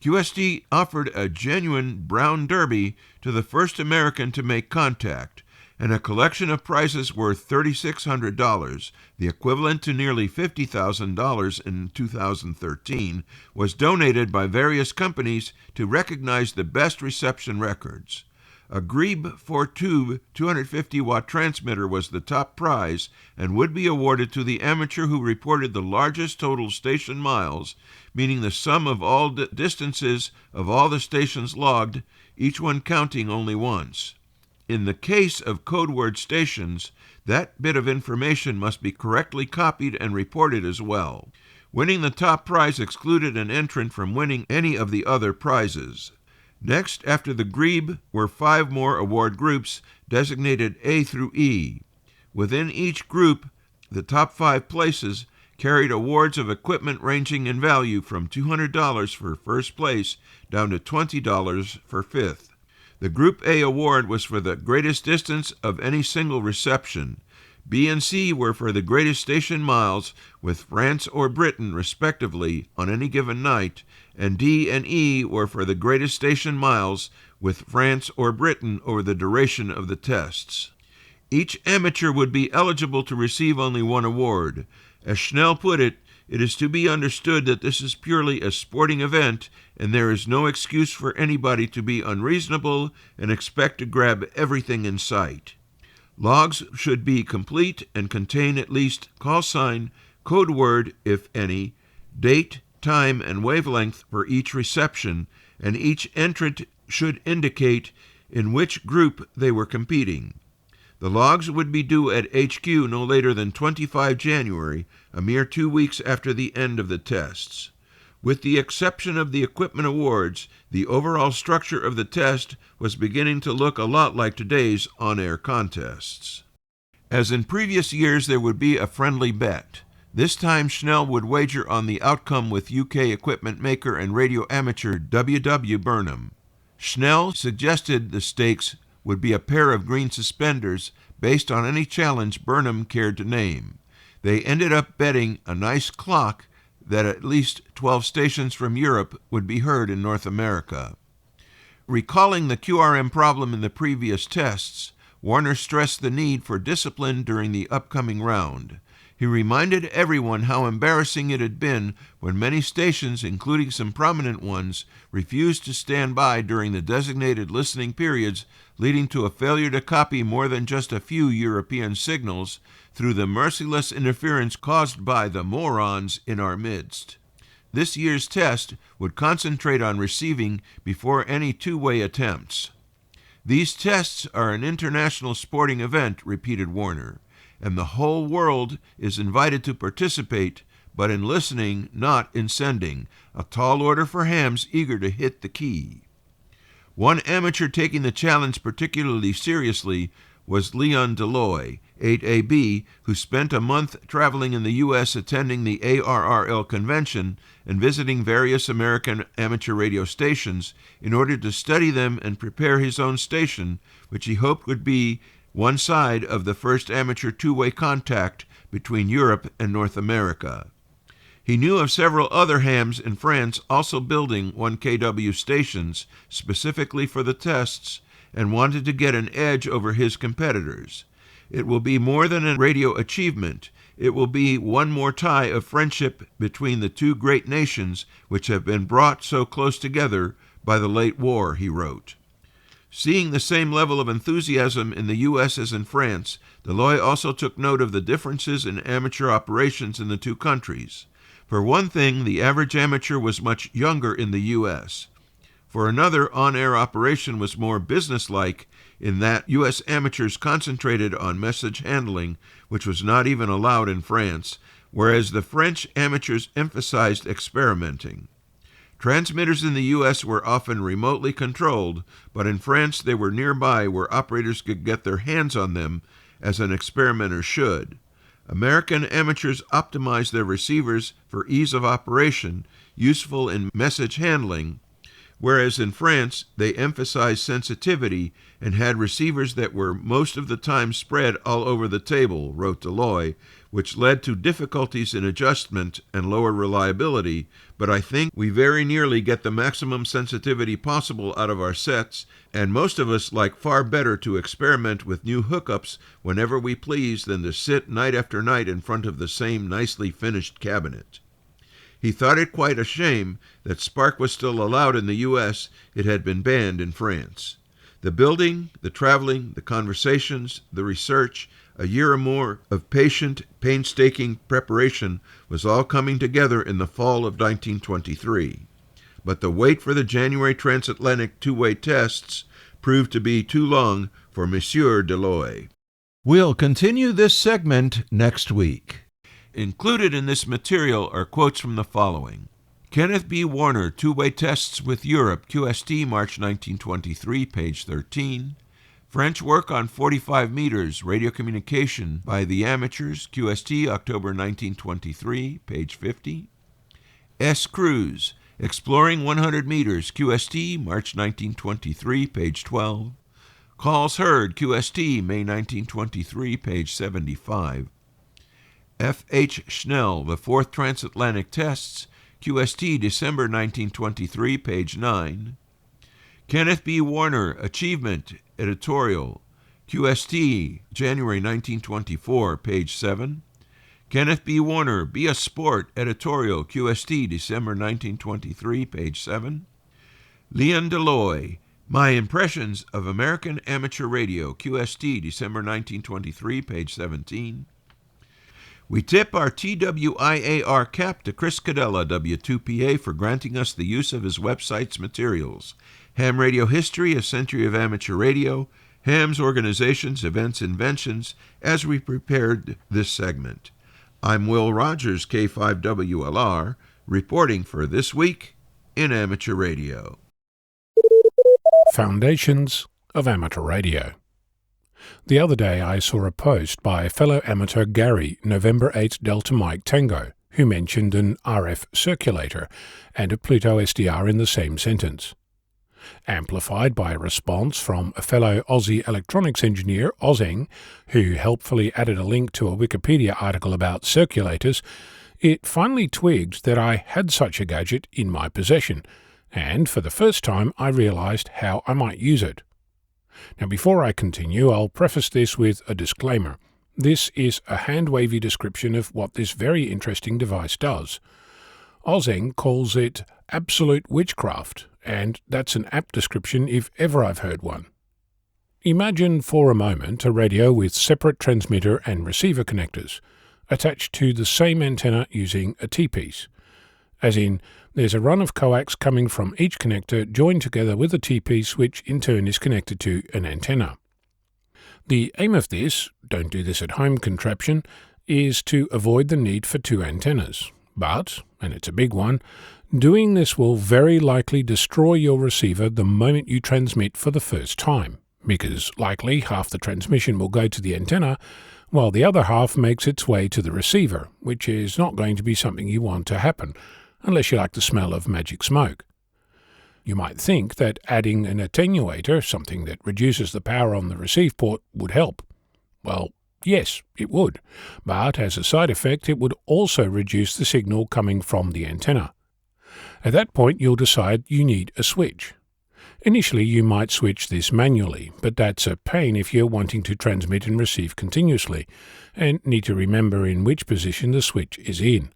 QST offered a genuine Brown Derby to the first American to make contact, and a collection of prizes worth $3,600, the equivalent to nearly $50,000 in 2013, was donated by various companies to recognize the best reception records. A Grebe 4-tube 250-watt transmitter was the top prize and would be awarded to the amateur who reported the largest total station miles, meaning the sum of all distances of all the stations logged, each one counting only once. In the case of code word stations, that bit of information must be correctly copied and reported as well. Winning the top prize excluded an entrant from winning any of the other prizes. Next, after the Grebe, were 5 more award groups designated A through E. Within each group, The top 5 places carried awards of equipment ranging in value from $200 for first place down to $20 for fifth. The Group A award was for the greatest distance of any single reception. B and C were for the greatest station miles with France or Britain, respectively, on any given night, and D and E were for the greatest station miles with France or Britain over the duration of the tests. Each amateur would be eligible to receive only one award. As Schnell put it, it is to be understood that this is purely a sporting event, and there is no excuse for anybody to be unreasonable and expect to grab everything in sight. Logs should be complete and contain at least call sign, code word, if any, date, time, and wavelength for each reception, and each entrant should indicate in which group they were competing. The logs would be due at HQ no later than 25 January, a mere 2 weeks after the end of the tests. With the exception of the equipment awards, the overall structure of the test was beginning to look a lot like today's on-air contests. As in previous years, there would be a friendly bet. This time, Schnell would wager on the outcome with UK equipment maker and radio amateur W.W. Burnham. Schnell suggested the stakes would be a pair of green suspenders based on any challenge Burnham cared to name. They ended up betting a nice clock that at least 12 stations from Europe would be heard in North America. Recalling the QRM problem in the previous tests, Warner stressed the need for discipline during the upcoming round. He reminded everyone how embarrassing it had been when many stations, including some prominent ones, refused to stand by during the designated listening periods, leading to a failure to copy more than just a few European signals through the merciless interference caused by the morons in our midst. This year's test would concentrate on receiving before any two-way attempts. These tests are an international sporting event, repeated Warner, and the whole world is invited to participate, but in listening, not in sending, a tall order for hams eager to hit the key. One amateur taking the challenge particularly seriously was Leon Deloy, 8AB, who spent a month traveling in the U.S. attending the ARRL convention and visiting various American amateur radio stations in order to study them and prepare his own station, which he hoped would be one side of the first amateur two-way contact between Europe and North America. He knew of several other hams in France also building 1KW stations specifically for the tests and wanted to get an edge over his competitors. It will be more than a radio achievement. It will be one more tie of friendship between the two great nations which have been brought so close together by the late war, he wrote. Seeing the same level of enthusiasm in the U.S. as in France, Deloy also took note of the differences in amateur operations in the two countries. For one thing, the average amateur was much younger in the U.S. For another, on-air operation was more businesslike in that U.S. amateurs concentrated on message handling, which was not even allowed in France, whereas the French amateurs emphasized experimenting. Transmitters in the U.S. were often remotely controlled, but in France they were nearby where operators could get their hands on them, as an experimenter should. American amateurs optimized their receivers for ease of operation, useful in message handling, whereas in France they emphasized sensitivity and had receivers that were most of the time spread all over the table, wrote Deloy, which led to difficulties in adjustment and lower reliability, but I think we very nearly get the maximum sensitivity possible out of our sets, and most of us like far better to experiment with new hookups whenever we please than to sit night after night in front of the same nicely finished cabinet. He thought it quite a shame that Spark was still allowed in the U.S. It had been banned in France. The building, the traveling, the conversations, the research, a year or more of patient, painstaking preparation was all coming together in the fall of 1923. But the wait for the January transatlantic two-way tests proved to be too long for Monsieur Deloy. We'll continue this segment next week. Included in this material are quotes from the following. Kenneth B. Warner, Two-Way Tests with Europe, QST, March 1923, page 13. French work on 45 meters, radio communication by the amateurs, QST, October 1923, page 50. S. Cruz, exploring 100 meters, QST, March 1923, page 12. Calls heard, QST, May 1923, page 75. F. H. Schnell, the Fourth Transatlantic Tests, QST, December 1923, page 9. Kenneth B. Warner, Achievement, editorial, QST, January 1924, page 7. Kenneth B. Warner, Be a Sport, editorial, QST, December 1923, page 7. Leon Deloy, My Impressions of American Amateur Radio, QST, December 1923, page 17. We tip our TWIAR cap to Chris Cadella, W2PA, for granting us the use of his website's materials. Ham Radio History, A Century of Amateur Radio, Ham's Organizations, Events, Inventions, as we prepared this segment. I'm Will Rogers, K5WLR, reporting for This Week in Amateur Radio. Foundations of Amateur Radio. The other day I saw a post by fellow amateur Gary, November 8 Delta Mike Tango, who mentioned an RF circulator and a Pluto SDR in the same sentence. Amplified by a response from a fellow Aussie electronics engineer, Ozeng, who helpfully added a link to a Wikipedia article about circulators, it finally twigged that I had such a gadget in my possession, and for the first time I realized how I might use it. Now, before I continue, I'll preface this with a disclaimer. This is a hand-wavy description of what this very interesting device does. Ozeng calls it absolute witchcraft, and that's an apt description if ever I've heard one. Imagine for a moment a radio with separate transmitter and receiver connectors, attached to the same antenna using a T-piece. As in, there's a run of coax coming from each connector joined together with a T-piece which in turn is connected to an antenna. The aim of this, don't do this at home contraption, is to avoid the need for two antennas. But, and it's a big one, doing this will very likely destroy your receiver the moment you transmit for the first time, because likely half the transmission will go to the antenna, while the other half makes its way to the receiver, which is not going to be something you want to happen, unless you like the smell of magic smoke. You might think that adding an attenuator, something that reduces the power on the receive port, would help. Well, yes, it would, but as a side effect it would also reduce the signal coming from the antenna. At that point you'll decide you need a switch. Initially you might switch this manually, but that's a pain if you're wanting to transmit and receive continuously, and need to remember in which position the switch is in.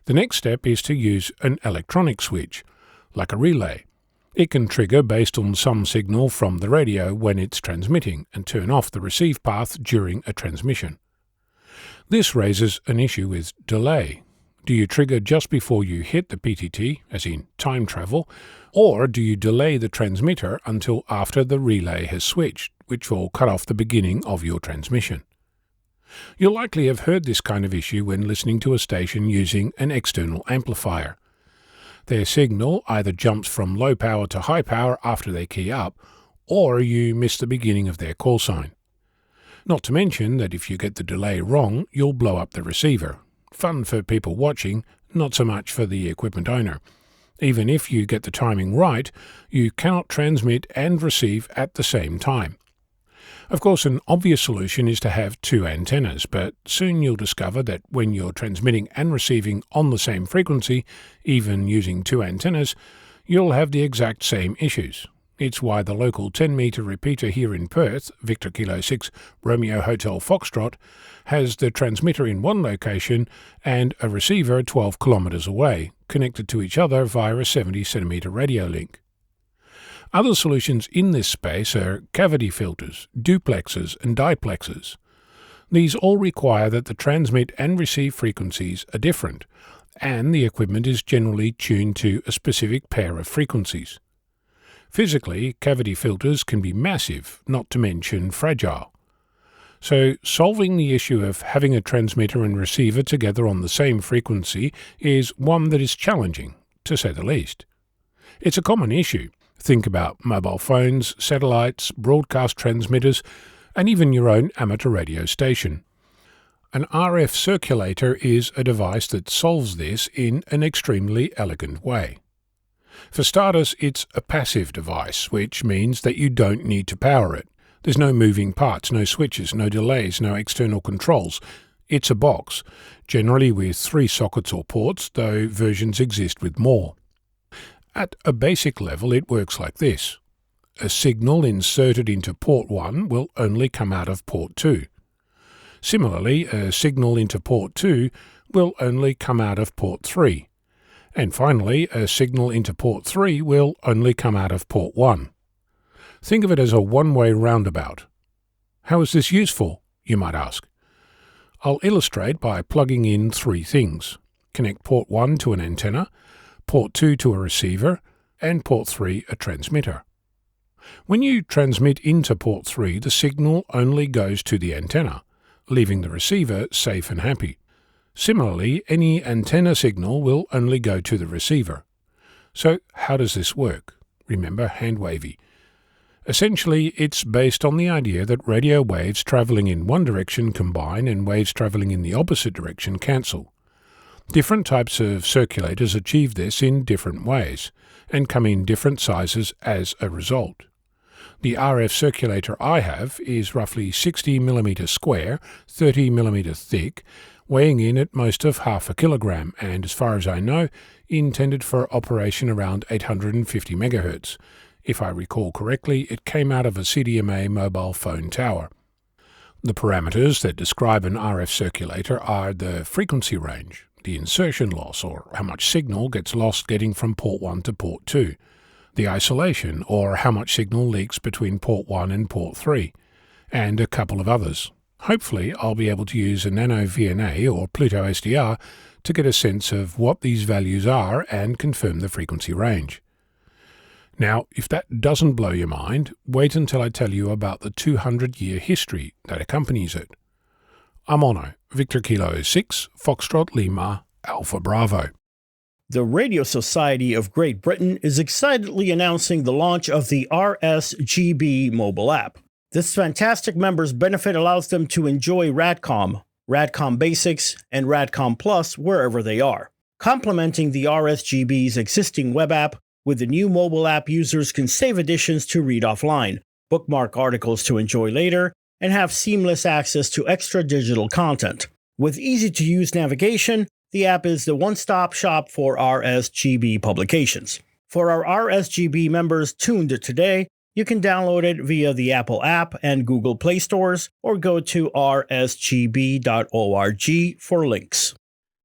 The next step is to use an electronic switch, like a relay. It can trigger based on some signal from the radio when it's transmitting and turn off the receive path during a transmission. This raises an issue with delay. Do you trigger just before you hit the PTT, as in time travel, or do you delay the transmitter until after the relay has switched, which will cut off the beginning of your transmission? You'll likely have heard this kind of issue when listening to a station using an external amplifier. Their signal either jumps from low power to high power after they key up, or you miss the beginning of their call sign. Not to mention that if you get the delay wrong, you'll blow up the receiver. Fun for people watching, not so much for the equipment owner. Even if you get the timing right, you cannot transmit and receive at the same time. Of course, an obvious solution is to have two antennas, but soon you'll discover that when you're transmitting and receiving on the same frequency, even using two antennas, you'll have the exact same issues. It's why the local 10-meter repeater here in Perth, Victor Kilo 6 Romeo Hotel Foxtrot, has the transmitter in one location and a receiver 12 kilometers away, connected to each other via a 70-centimeter radio link. Other solutions in this space are cavity filters, duplexes and diplexes. These all require that the transmit and receive frequencies are different, and the equipment is generally tuned to a specific pair of frequencies. Physically, cavity filters can be massive, not to mention fragile. So, solving the issue of having a transmitter and receiver together on the same frequency is one that is challenging, to say the least. It's a common issue, Think about mobile phones, satellites, broadcast transmitters, and even your own amateur radio station. An RF circulator is a device that solves this in an extremely elegant way. For starters, it's a passive device, which means that you don't need to power it. There's no moving parts, no switches, no delays, no external controls. It's a box, generally with 3 sockets or ports, though versions exist with more. At a basic level, it works like this. A signal inserted into port 1 will only come out of port 2. Similarly, a signal into port 2 will only come out of port 3. And finally, a signal into port 3 will only come out of port 1. Think of it as a one-way roundabout. How is this useful, you might ask? I'll illustrate by plugging in 3 things. Connect port 1 to an antenna, port 2 to a receiver, and port 3 a transmitter. When you transmit into port 3, the signal only goes to the antenna, leaving the receiver safe and happy. Similarly, any antenna signal will only go to the receiver. So how does this work? Remember, hand-wavy. Essentially, it's based on the idea that radio waves traveling in one direction combine and waves traveling in the opposite direction cancel. Different types of circulators achieve this in different ways, and come in different sizes as a result. The RF circulator I have is roughly 60 mm square, 30 mm thick, weighing in at most of half a kilogram, and as far as I know, intended for operation around 850 MHz. If I recall correctly, it came out of a CDMA mobile phone tower. The parameters that describe an RF circulator are the frequency range, the insertion loss, or how much signal gets lost getting from port 1 to port 2, the isolation, or how much signal leaks between port 1 and port 3, and a couple of others. Hopefully, I'll be able to use a nano VNA or Pluto SDR to get a sense of what these values are and confirm the frequency range. Now, if that doesn't blow your mind, wait until I tell you about the 200-year history that accompanies it. I'm Ono, Victor Kilo 6, Foxtrot Lima, Alpha Bravo. The Radio Society of Great Britain is excitedly announcing the launch of the RSGB mobile app. This fantastic members benefit allows them to enjoy RADCOM, RADCOM Basics, and RADCOM Plus wherever they are. Complementing the RSGB's existing web app, with the new mobile app, users can save editions to read offline, bookmark articles to enjoy later, and have seamless access to extra digital content. With easy-to-use navigation, the app is the one-stop shop for RSGB publications. For our RSGB members tuned today, you can download it via the Apple app and Google Play stores, or go to rsgb.org for links.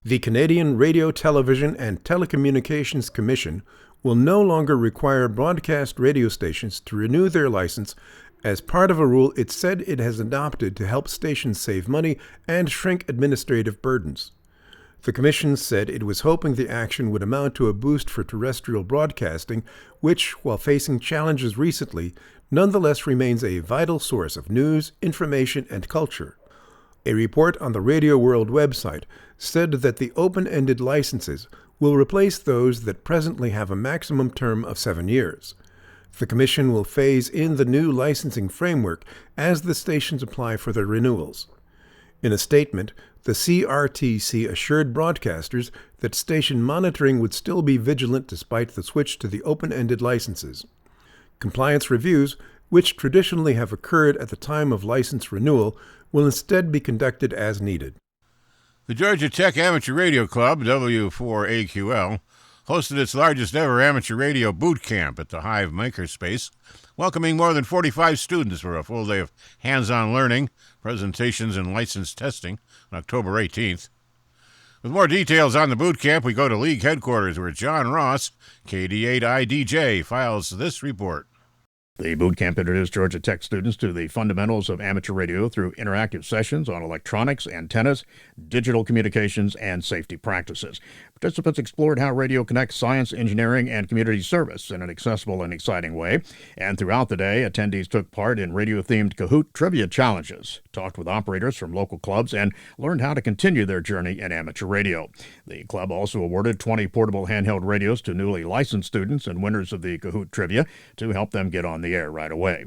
The Canadian Radio, Television and Telecommunications Commission will no longer require broadcast radio stations to renew their license as part of a rule it said it has adopted to help stations save money and shrink administrative burdens. The Commission said it was hoping the action would amount to a boost for terrestrial broadcasting, which, while facing challenges recently, nonetheless remains a vital source of news, information, and culture. A report on the Radio World website said that the open-ended licenses will replace those that presently have a maximum term of 7 years. The Commission will phase in the new licensing framework as the stations apply for their renewals. In a statement, the CRTC assured broadcasters that station monitoring would still be vigilant despite the switch to the open-ended licenses. Compliance reviews, which traditionally have occurred at the time of license renewal, will instead be conducted as needed. The Georgia Tech Amateur Radio Club, W4AQL, hosted its largest ever amateur radio boot camp at the Hive Makerspace, welcoming more than 45 students for a full day of hands-on learning, presentations, and license testing on October 18th. With more details on the boot camp, we go to League headquarters where John Ross, KD8IDJ, files this report. The boot camp introduced Georgia Tech students to the fundamentals of amateur radio through interactive sessions on electronics, antennas, digital communications, and safety practices. Participants explored how radio connects science, engineering, and community service in an accessible and exciting way. And throughout the day, attendees took part in radio-themed Kahoot trivia challenges, talked with operators from local clubs, and learned how to continue their journey in amateur radio. The club also awarded 20 portable handheld radios to newly licensed students and winners of the Kahoot trivia to help them get on the air right away.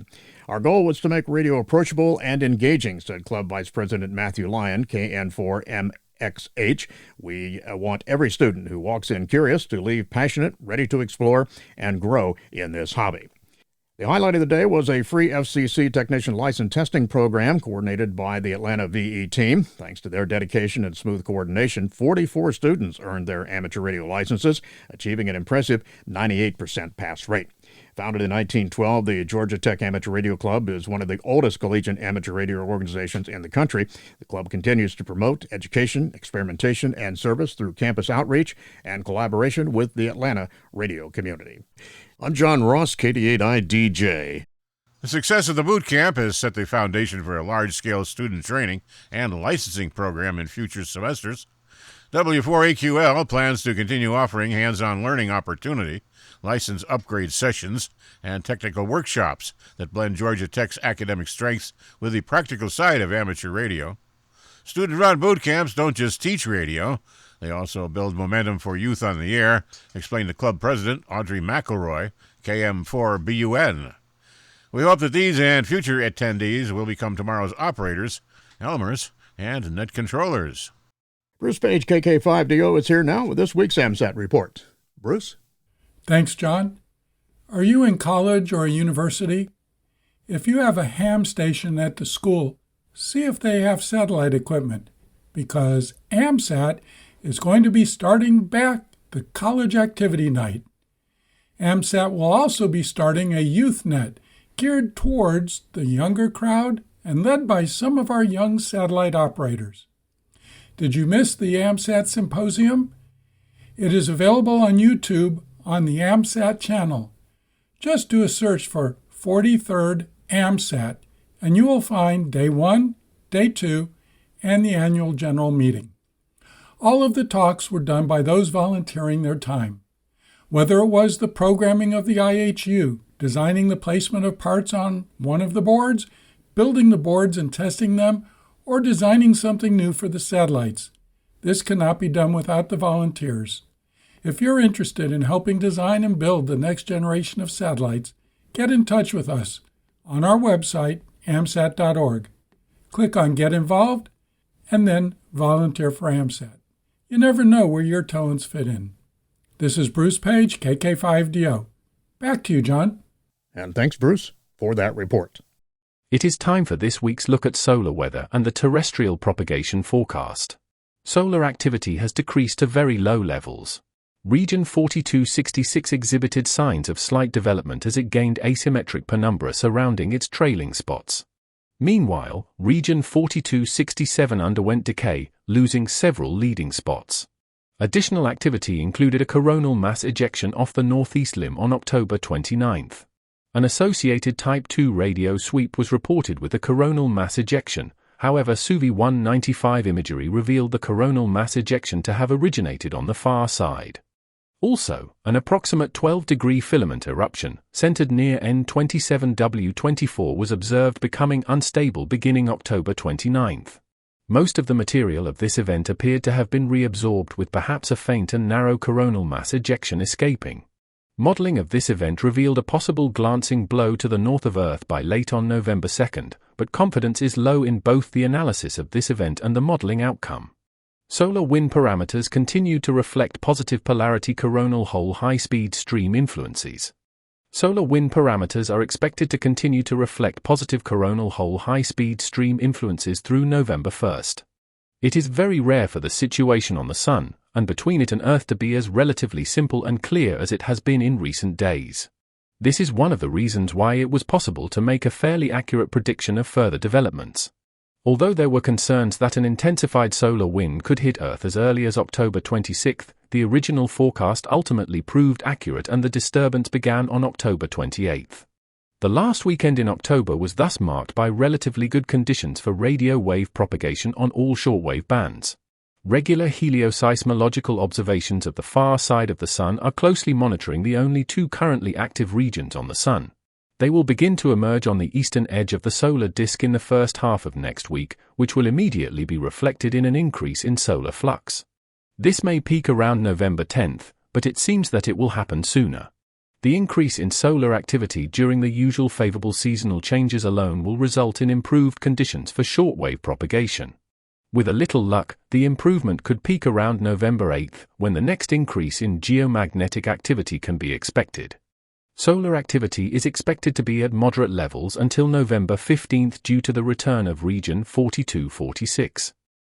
Our goal was to make radio approachable and engaging, said Club Vice President Matthew Lyon, KN4MXH. We want every student who walks in curious to leave passionate, ready to explore, and grow in this hobby. The highlight of the day was a free FCC technician license testing program coordinated by the Atlanta VE team. Thanks to their dedication and smooth coordination, 44 students earned their amateur radio licenses, achieving an impressive 98% pass rate. Founded in 1912, the Georgia Tech Amateur Radio Club is one of the oldest collegiate amateur radio organizations in the country. The club continues to promote education, experimentation, and service through campus outreach and collaboration with the Atlanta radio community. I'm John Ross, KD8I-DJ. The success of the boot camp has set the foundation for a large-scale student training and licensing program in future semesters. W4AQL plans to continue offering hands-on learning opportunity, license upgrade sessions, and technical workshops that blend Georgia Tech's academic strengths with the practical side of amateur radio. Student-run boot camps don't just teach radio, they also build momentum for youth on the air, explained the club president, Audrey McElroy, KM4BUN. We hope that these and future attendees will become tomorrow's operators, Elmers, and net controllers. Bruce Page, KK5DO, is here now with this week's AMSAT report. Bruce? Thanks, John. Are you in college or a university? If you have a ham station at the school, see if they have satellite equipment, because AMSAT is going to be starting back the college activity night. AMSAT will also be starting a youth net geared towards the younger crowd and led by some of our young satellite operators. Did you miss the AMSAT Symposium? It is available on YouTube on the AMSAT channel. Just do a search for 43rd AMSAT and you will find Day 1, Day 2, and the annual general meeting. All of the talks were done by those volunteering their time. Whether it was the programming of the IHU, designing the placement of parts on one of the boards, building the boards and testing them, or designing something new for the satellites, this cannot be done without the volunteers. If you're interested in helping design and build the next generation of satellites, get in touch with us on our website, amsat.org. Click on Get Involved, and then Volunteer for AMSAT. You never know where your talents fit in. This is Bruce Page, KK5DO. Back to you, John. And thanks, Bruce, for that report. It is time for this week's look at solar weather and the terrestrial propagation forecast. Solar activity has decreased to very low levels. Region 4266 exhibited signs of slight development as it gained asymmetric penumbra surrounding its trailing spots. Meanwhile, Region 4267 underwent decay, losing several leading spots. Additional activity included a coronal mass ejection off the northeast limb on October 29th. An associated Type 2 radio sweep was reported with a coronal mass ejection. However, SUVI 195 imagery revealed the coronal mass ejection to have originated on the far side. Also, an approximate 12-degree filament eruption, centered near N27W24, was observed becoming unstable beginning October 29th. Most of the material of this event appeared to have been reabsorbed, with perhaps a faint and narrow coronal mass ejection escaping. Modeling of this event revealed a possible glancing blow to the north of Earth by late on November 2nd, but confidence is low in both the analysis of this event and the modeling outcome. Solar wind parameters continued to reflect positive polarity coronal hole high-speed stream influences. Solar wind parameters are expected to continue to reflect positive coronal hole high-speed stream influences through November 1st. It is very rare for the situation on the Sun and between it and Earth to be as relatively simple and clear as it has been in recent days. This is one of the reasons why it was possible to make a fairly accurate prediction of further developments. Although there were concerns that an intensified solar wind could hit Earth as early as October 26th, the original forecast ultimately proved accurate and the disturbance began on October 28th. The last weekend in October was thus marked by relatively good conditions for radio wave propagation on all shortwave bands. Regular helioseismological observations of the far side of the Sun are closely monitoring the only two currently active regions on the Sun. They will begin to emerge on the eastern edge of the solar disk in the first half of next week, which will immediately be reflected in an increase in solar flux. This may peak around November 10th, but it seems that it will happen sooner. The increase in solar activity during the usual favorable seasonal changes alone will result in improved conditions for shortwave propagation. With a little luck, the improvement could peak around November 8th, when the next increase in geomagnetic activity can be expected. Solar activity is expected to be at moderate levels until November 15th due to the return of region 4246.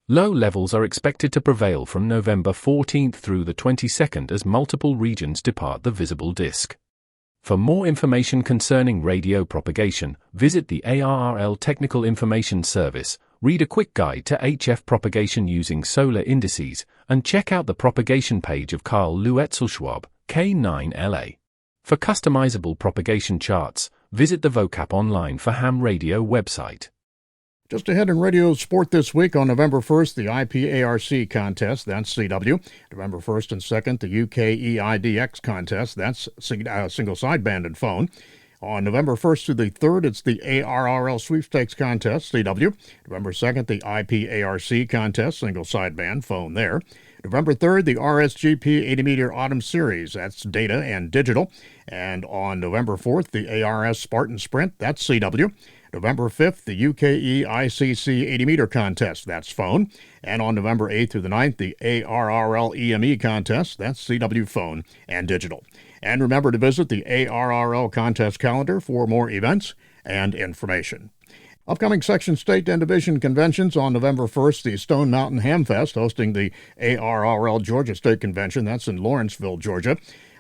Low levels are expected to prevail from November 14th through the 22nd as multiple regions depart the visible disk. For more information concerning radio propagation, visit the ARRL Technical Information Service, read a quick guide to HF propagation using solar indices, and check out the propagation page of Karl Luetzelschwab, K9LA. For customizable propagation charts, visit the vocap online for ham radio website. Just ahead in radio sport this week on November 1st, the IPARC contest, that's CW. November 1st and 2nd, the UKEIDX contest, that's single sideband and phone. On November 1st to the 3rd, it's the ARRL Sweepstakes contest, CW. November 2nd, the IPARC contest, single sideband, phone there. November 3rd, the RSGP 80-meter Autumn Series, that's data and digital. And on November 4th, the ARS Spartan Sprint, that's CW. November 5th, the UKE ICC 80-meter contest, that's phone. And on November 8th through the 9th, the ARRL EME contest, that's CW phone and digital. And remember to visit the ARRL contest calendar for more events and information. Upcoming section, state, and division conventions on November 1st, the Stone Mountain Hamfest hosting the ARRL Georgia State Convention, that's in Lawrenceville, Georgia.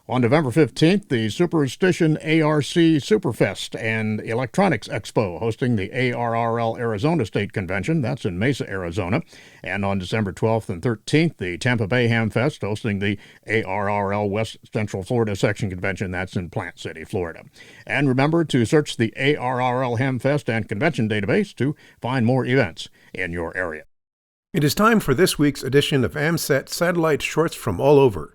On November 15th, the Superstition ARC Superfest and Electronics Expo hosting the ARRL Arizona State Convention. That's in Mesa, Arizona. And on December 12th and 13th, the Tampa Bay Hamfest hosting the ARRL West Central Florida Section Convention. That's in Plant City, Florida. And remember to search the ARRL Hamfest and Convention database to find more events in your area. It is time for this week's edition of AMSAT Satellite Shorts from All Over.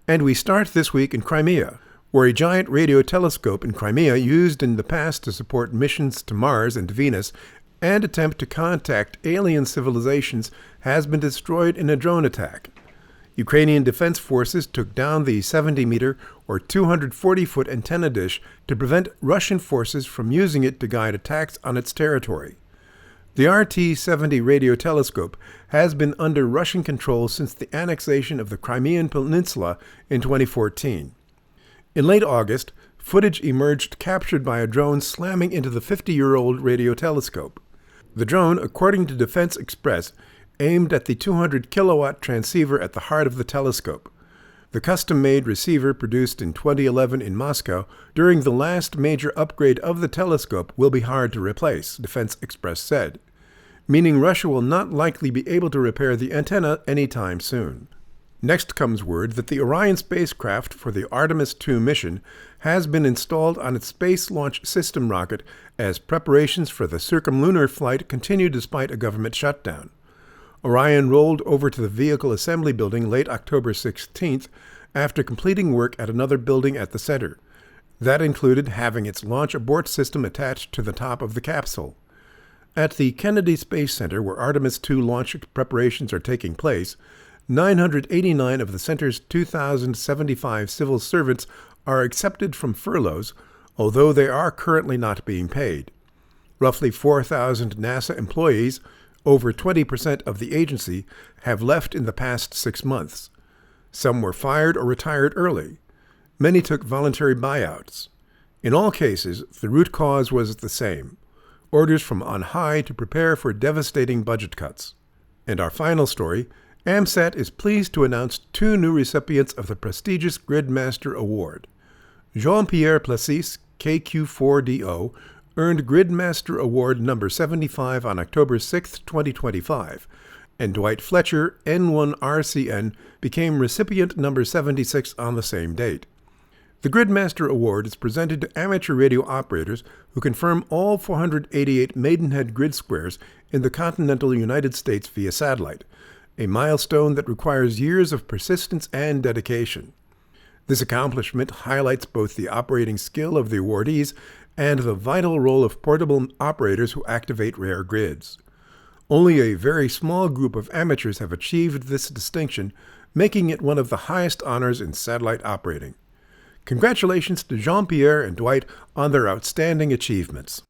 And we start this week in Crimea, where a giant radio telescope in Crimea used in the past to support missions to Mars and Venus and attempt to contact alien civilizations has been destroyed in a drone attack. Ukrainian Defense Forces took down the 70-meter or 240-foot antenna dish to prevent Russian forces from using it to guide attacks on its territory. The RT-70 radio telescope has been under Russian control since the annexation of the Crimean Peninsula in 2014. In late August, footage emerged captured by a drone slamming into the 50-year-old radio telescope. The drone, according to Defense Express, aimed at the 200-kilowatt transceiver at the heart of the telescope. The custom-made receiver produced in 2011 in Moscow during the last major upgrade of the telescope will be hard to replace, Defense Express said, meaning Russia will not likely be able to repair the antenna anytime soon. Next comes word that the Orion spacecraft for the Artemis II mission has been installed on its Space Launch System rocket as preparations for the circumlunar flight continue despite a government shutdown. Orion rolled over to the Vehicle Assembly Building late October 16th after completing work at another building at the center. That included having its launch abort system attached to the top of the capsule. At the Kennedy Space Center, where Artemis II launch preparations are taking place, 989 of the center's 2,075 civil servants are accepted from furloughs, although they are currently not being paid. Roughly 4,000 NASA employees, over 20% of the agency, have left in the past 6 months. Some were fired or retired early. Many took voluntary buyouts. In all cases, the root cause was the same: orders from on high to prepare for devastating budget cuts. And our final story, AMSAT is pleased to announce 2 new recipients of the prestigious Gridmaster Award. Jean-Pierre Plessis, KQ4DO, earned Gridmaster Award number 75 on October 6, 2025, and Dwight Fletcher, N1RCN, became recipient number 76 on the same date. The Gridmaster Award is presented to amateur radio operators who confirm all 488 Maidenhead grid squares in the continental United States via satellite, a milestone that requires years of persistence and dedication. This accomplishment highlights both the operating skill of the awardees and the vital role of portable operators who activate rare grids. Only a very small group of amateurs have achieved this distinction, making it one of the highest honors in satellite operating. Congratulations to Jean-Pierre and Dwight on their outstanding achievements.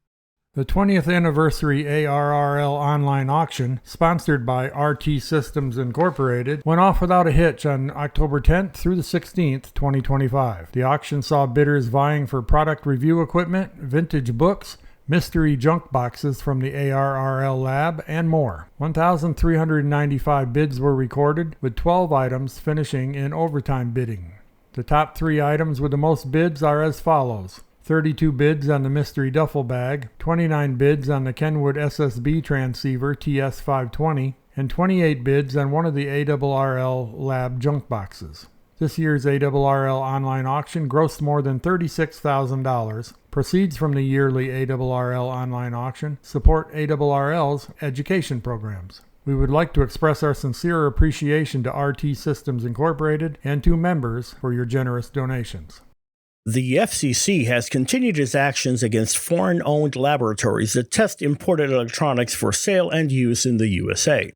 The 20th anniversary ARRL online auction, sponsored by RT Systems Incorporated, went off without a hitch on October 10th through the 16th, 2025. The auction saw bidders vying for product review equipment, vintage books, mystery junk boxes from the ARRL lab, and more. 1,395 bids were recorded, with 12 items finishing in overtime bidding. The top 3 items with the most bids are as follows: 32 bids on the mystery duffel bag, 29 bids on the Kenwood SSB transceiver TS520, and 28 bids on one of the ARRL lab junk boxes. This year's ARRL online auction grossed more than $36,000. Proceeds from the yearly ARRL online auction support ARRL's education programs. We would like to express our sincere appreciation to RT Systems Incorporated and to members for your generous donations. The FCC has continued its actions against foreign-owned laboratories that test imported electronics for sale and use in the USA.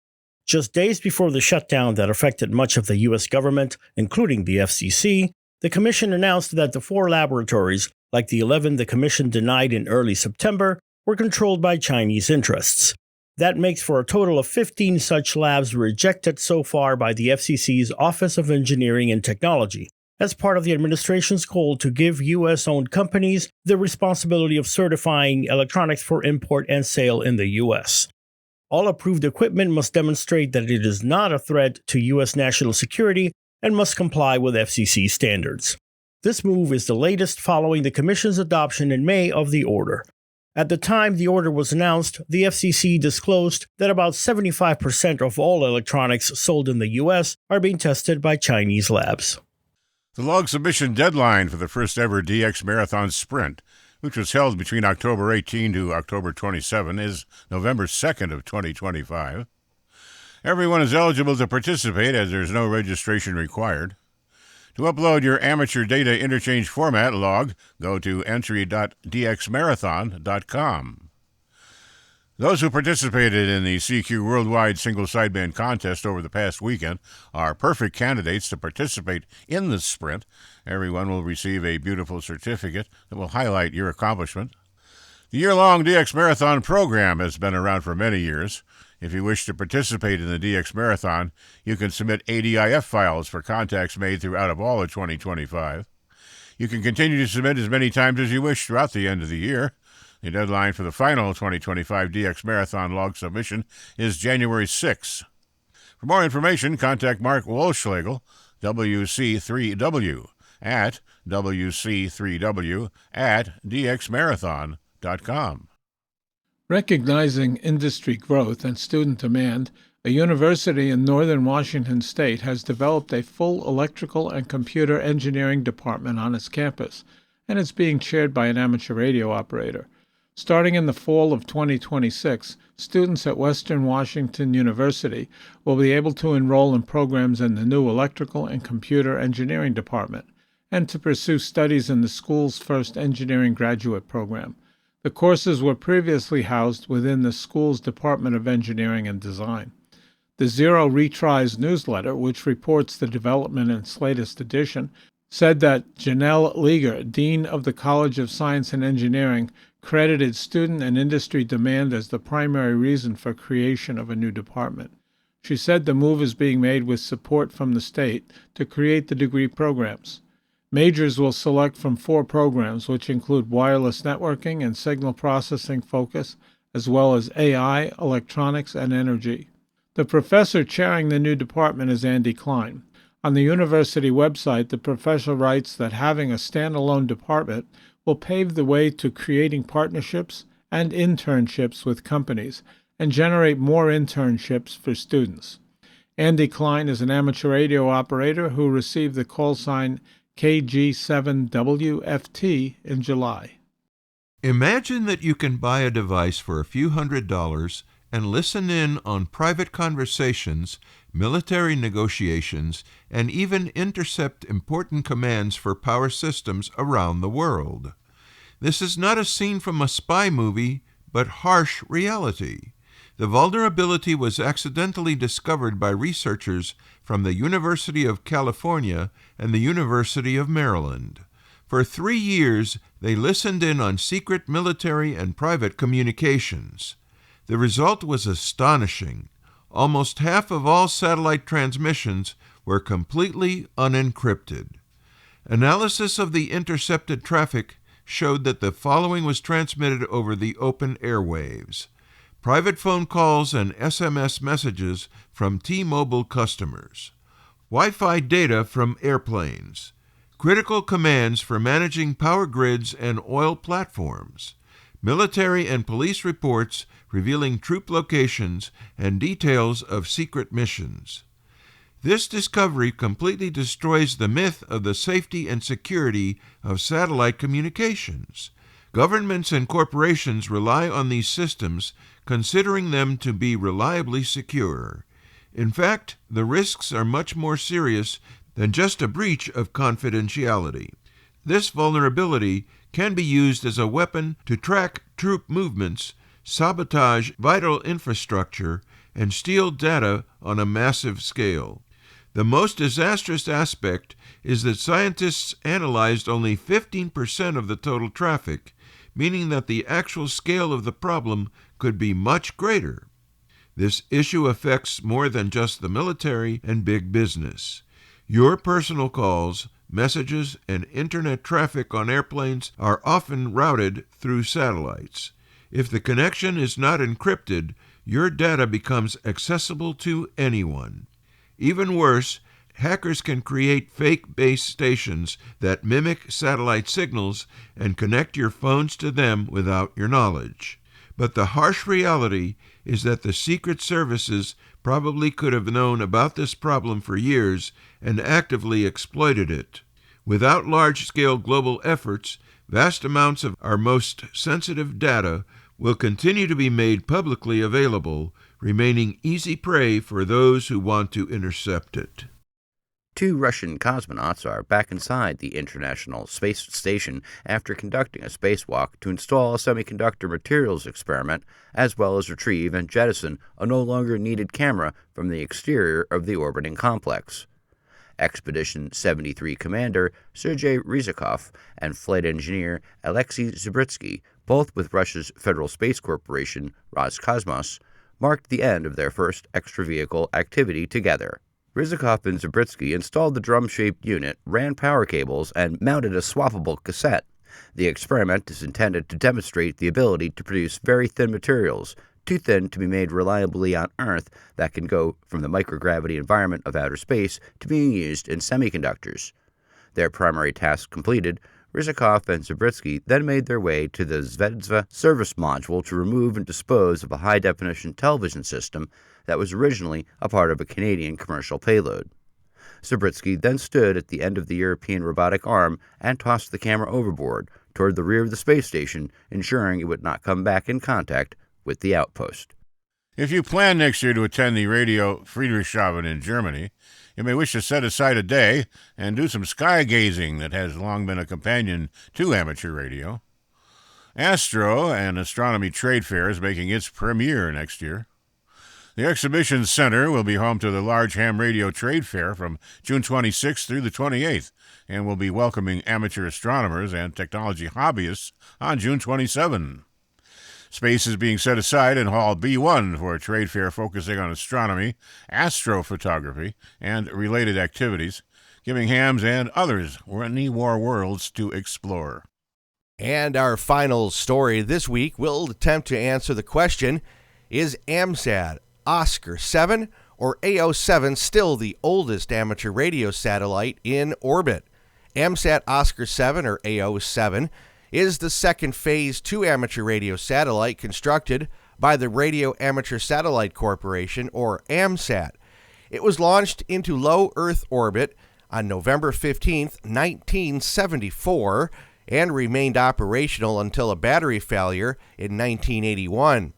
Just days before the shutdown that affected much of the U.S. government, including the FCC, the Commission announced that the 4 laboratories, like the 11 the Commission denied in early September, were controlled by Chinese interests. That makes for a total of 15 such labs rejected so far by the FCC's Office of Engineering and Technology, as part of the administration's goal to give U.S.-owned companies the responsibility of certifying electronics for import and sale in the U.S. All approved equipment must demonstrate that it is not a threat to U.S. national security and must comply with FCC standards. This move is the latest following the Commission's adoption in May of the order. At the time the order was announced, the FCC disclosed that about 75% of all electronics sold in the U.S. are being tested by Chinese labs. The log submission deadline for the first ever DX Marathon Sprint, which was held between October 18 to October 27, is November 2nd of 2025. Everyone is eligible to participate as there's no registration required. To upload your amateur data interchange format log, go to entry.dxmarathon.com. Those who participated in the CQ Worldwide Single Sideband Contest over the past weekend are perfect candidates to participate in the sprint. Everyone will receive a beautiful certificate that will highlight your accomplishment. The year-long DX Marathon program has been around for many years. If you wish to participate in the DX Marathon, you can submit ADIF files for contacts made throughout of all of 2025. You can continue to submit as many times as you wish throughout the end of the year. The deadline for the final 2025 DX Marathon log submission is January 6. For more information, contact Mark Wolschlegel, WC3W, at WC3W@DXMarathon.com. Recognizing industry growth and student demand, a university in northern Washington state has developed a full electrical and computer engineering department on its campus, and it's being chaired by an amateur radio operator. Starting in the fall of 2026, students at Western Washington University will be able to enroll in programs in the new electrical and computer engineering department, and to pursue studies in the school's first engineering graduate program. The courses were previously housed within the school's Department of Engineering and Design. The Zero Retries newsletter, which reports the development in its latest edition, said that Janelle Leager, Dean of the College of Science and Engineering, credited student and industry demand as the primary reason for creation of a new department. She said the move is being made with support from the state to create the degree programs. Majors will select from 4 programs, which include wireless networking and signal processing focus, as well as AI, electronics, and energy. The professor chairing the new department is Andy Klein. On the university website, the professor writes that having a standalone department will pave the way to creating partnerships and internships with companies and generate more internships for students. Andy Klein is an amateur radio operator who received the call sign KG7WFT in July. Imagine that you can buy a device for a few $100s and listen in on private conversations, military negotiations, and even intercept important commands for power systems around the world. This is not a scene from a spy movie, but harsh reality. The vulnerability was accidentally discovered by researchers from the University of California and the University of Maryland. For 3 years, they listened in on secret military and private communications. The result was astonishing. Almost half of all satellite transmissions were completely unencrypted. Analysis of the intercepted traffic showed that the following was transmitted over the open airwaves: private phone calls and SMS messages from T-Mobile customers, Wi-Fi data from airplanes, critical commands for managing power grids and oil platforms, military and police reports revealing troop locations and details of secret missions. This discovery completely destroys the myth of the safety and security of satellite communications. Governments and corporations rely on these systems, considering them to be reliably secure. In fact, the risks are much more serious than just a breach of confidentiality. This vulnerability can be used as a weapon to track troop movements, sabotage vital infrastructure, and steal data on a massive scale. The most disastrous aspect is that scientists analyzed only 15% of the total traffic, meaning that the actual scale of the problem could be much greater. This issue affects more than just the military and big business. Your personal calls, messages, and internet traffic on airplanes are often routed through satellites. If the connection is not encrypted, your data becomes accessible to anyone. Even worse, hackers can create fake base stations that mimic satellite signals and connect your phones to them without your knowledge. But the harsh reality is that the secret services probably could have known about this problem for years and actively exploited it. Without large-scale global efforts, vast amounts of our most sensitive data will continue to be made publicly available, remaining easy prey for those who want to intercept it. 2 Russian cosmonauts are back inside the International Space Station after conducting a spacewalk to install a semiconductor materials experiment, as well as retrieve and jettison a no longer needed camera from the exterior of the orbiting complex. Expedition 73 commander Sergei Ryzhikov and flight engineer Alexei Zabritsky, both with Russia's Federal Space Corporation, Roscosmos, marked the end of their first extra-vehicle activity together. Ryzhikov and Zabritsky installed the drum-shaped unit, ran power cables, and mounted a swappable cassette. The experiment is intended to demonstrate the ability to produce very thin materials, too thin to be made reliably on Earth, that can go from the microgravity environment of outer space to being used in semiconductors. Their primary task completed, Ryzhikov and Zabritsky then made their way to the Zvezda service module to remove and dispose of a high-definition television system that was originally a part of a Canadian commercial payload. Zabritsky then stood at the end of the European robotic arm and tossed the camera overboard toward the rear of the space station, ensuring it would not come back in contact with the outpost. If you plan next year to attend the Radio Friedrichshafen in Germany, you may wish to set aside a day and do some sky gazing that has long been a companion to amateur radio. Astro, an astronomy trade fair, is making its premiere next year. The Exhibition Center will be home to the Large Ham Radio Trade Fair from June 26th through the 28th and will be welcoming amateur astronomers and technology hobbyists on June 27. Space is being set aside in Hall B1 for a trade fair focusing on astronomy, astrophotography, and related activities, giving hams and others many more worlds to explore. And our final story this week will attempt to answer the question, is AMSAT Oscar 7 or AO7 still the oldest amateur radio satellite in orbit? AMSAT Oscar 7 or AO7 is the second Phase 2 amateur radio satellite constructed by the Radio Amateur Satellite Corporation, or AMSAT. It was launched into low Earth orbit on November 15, 1974, and remained operational until a battery failure in 1981.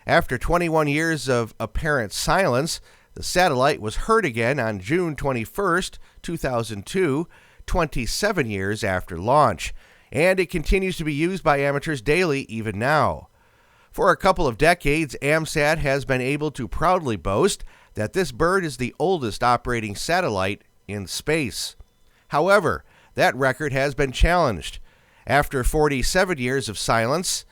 After 21 years of apparent silence, the satellite was heard again on June 21, 2002, 27 years after launch, and it continues to be used by amateurs daily even now. For a couple of decades, AMSAT has been able to proudly boast that this bird is the oldest operating satellite in space. However, that record has been challenged. After 47 years of silence,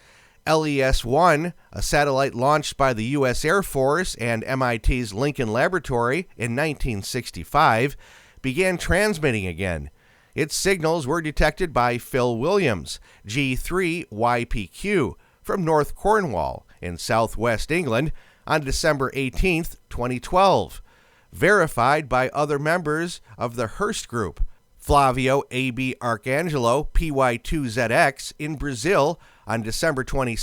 LES-1, a satellite launched by the U.S. Air Force and MIT's Lincoln Laboratory in 1965, began transmitting again. Its signals were detected by Phil Williams, G3YPQ, from North Cornwall in southwest England on December 18, 2012, verified by other members of the Hearst Group, Flavio AB Arcangelo PY2ZX in Brazil on December 22,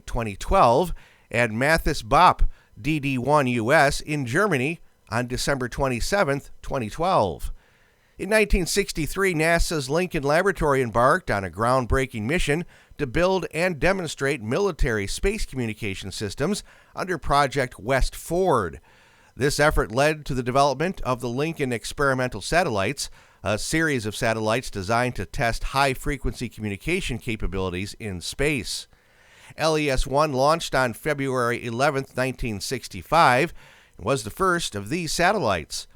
2012, and Mathis Bopp DD1US in Germany on December 27, 2012. In 1963, NASA's Lincoln Laboratory embarked on a groundbreaking mission to build and demonstrate military space communication systems under Project West Ford. This effort led to the development of the Lincoln Experimental Satellites, a series of satellites designed to test high-frequency communication capabilities in space. LES-1 launched on February 11, 1965, and was the first of these satellites.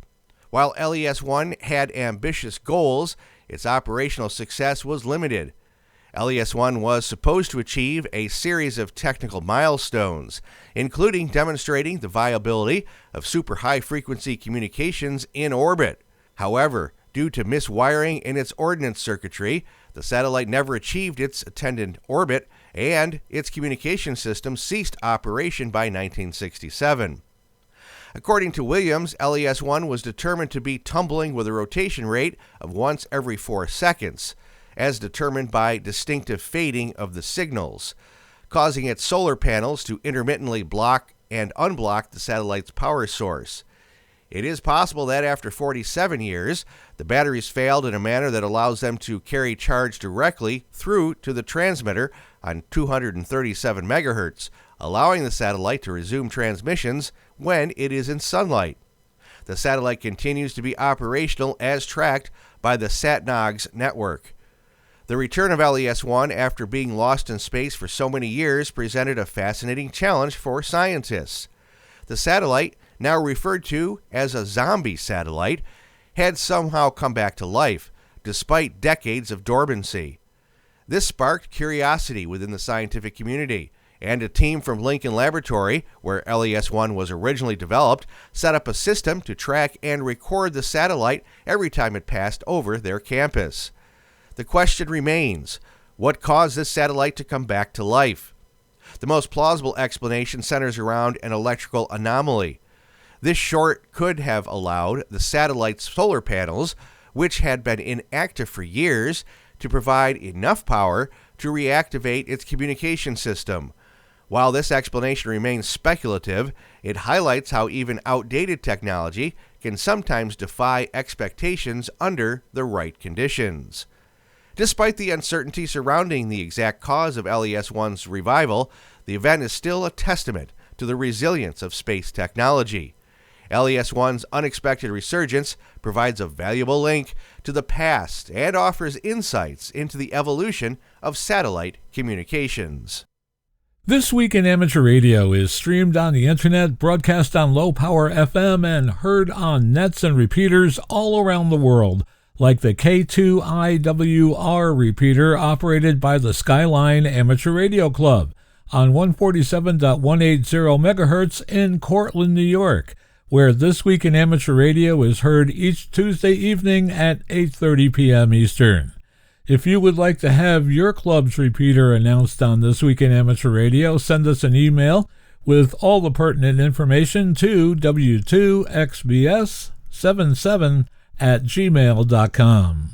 While LES-1 had ambitious goals, its operational success was limited. LES-1 was supposed to achieve a series of technical milestones, including demonstrating the viability of super high-frequency communications in orbit. However, due to miswiring in its ordnance circuitry, the satellite never achieved its intended orbit, and its communication system ceased operation by 1967. According to Williams, LES-1 was determined to be tumbling with a rotation rate of once every 4 seconds, as determined by distinctive fading of the signals, causing its solar panels to intermittently block and unblock the satellite's power source. It is possible that after 47 years, the batteries failed in a manner that allows them to carry charge directly through to the transmitter on 237 megahertz, allowing the satellite to resume transmissions when it is in sunlight. The satellite continues to be operational as tracked by the SatNOGS network. The return of LES-1 after being lost in space for so many years presented a fascinating challenge for scientists. The satellite, now referred to as a zombie satellite, had somehow come back to life, despite decades of dormancy. This sparked curiosity within the scientific community, and a team from Lincoln Laboratory, where LES-1 was originally developed, set up a system to track and record the satellite every time it passed over their campus. The question remains, what caused this satellite to come back to life? The most plausible explanation centers around an electrical anomaly. This short could have allowed the satellite's solar panels, which had been inactive for years, to provide enough power to reactivate its communication system. While this explanation remains speculative, it highlights how even outdated technology can sometimes defy expectations under the right conditions. Despite the uncertainty surrounding the exact cause of LES-1's revival, the event is still a testament to the resilience of space technology. LES-1's unexpected resurgence provides a valuable link to the past and offers insights into the evolution of satellite communications. This Week in Amateur Radio is streamed on the internet, broadcast on low-power FM, and heard on nets and repeaters all around the world, like the K2IWR repeater operated by the Skyline Amateur Radio Club on 147.180 MHz in Cortland, New York, where This Week in Amateur Radio is heard each Tuesday evening at 8:30 p.m. Eastern. If you would like to have your club's repeater announced on This Week in Amateur Radio, send us an email with all the pertinent information to w2xbs77@gmail.com.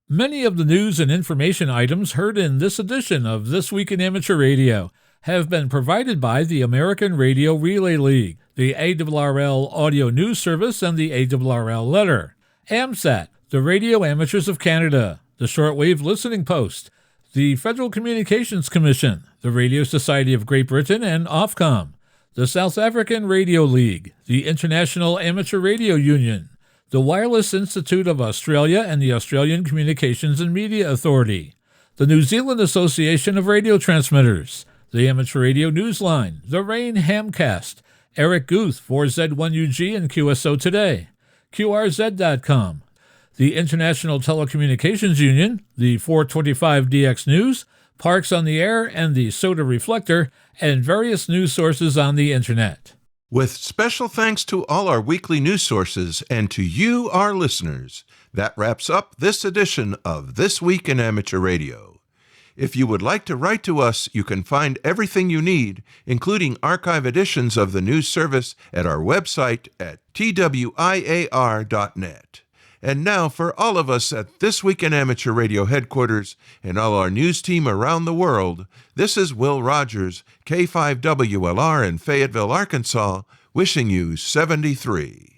Many of the news and information items heard in this edition of This Week in Amateur Radio have been provided by the American Radio Relay League, the ARRL Audio News Service, and the ARRL Letter. AMSAT, the Radio Amateurs of Canada, the Shortwave Listening Post, the Federal Communications Commission, the Radio Society of Great Britain and Ofcom, the South African Radio League, the International Amateur Radio Union, the Wireless Institute of Australia and the Australian Communications and Media Authority, the New Zealand Association of Radio Transmitters, the Amateur Radio Newsline, the Rain Hamcast, Eric Guth, 4Z1UG and QSO Today, QRZ.com, the International Telecommunications Union, the 425DX News, Parks on the Air and the Soda Reflector, and various news sources on the Internet. With special thanks to all our weekly news sources and to you, our listeners, that wraps up this edition of This Week in Amateur Radio. If you would like to write to us, you can find everything you need, including archive editions of the news service, at our website at twiar.net. And now, for all of us at This Week in Amateur Radio headquarters and all our news team around the world, this is Will Rogers, K5WLR in Fayetteville, Arkansas, wishing you 73.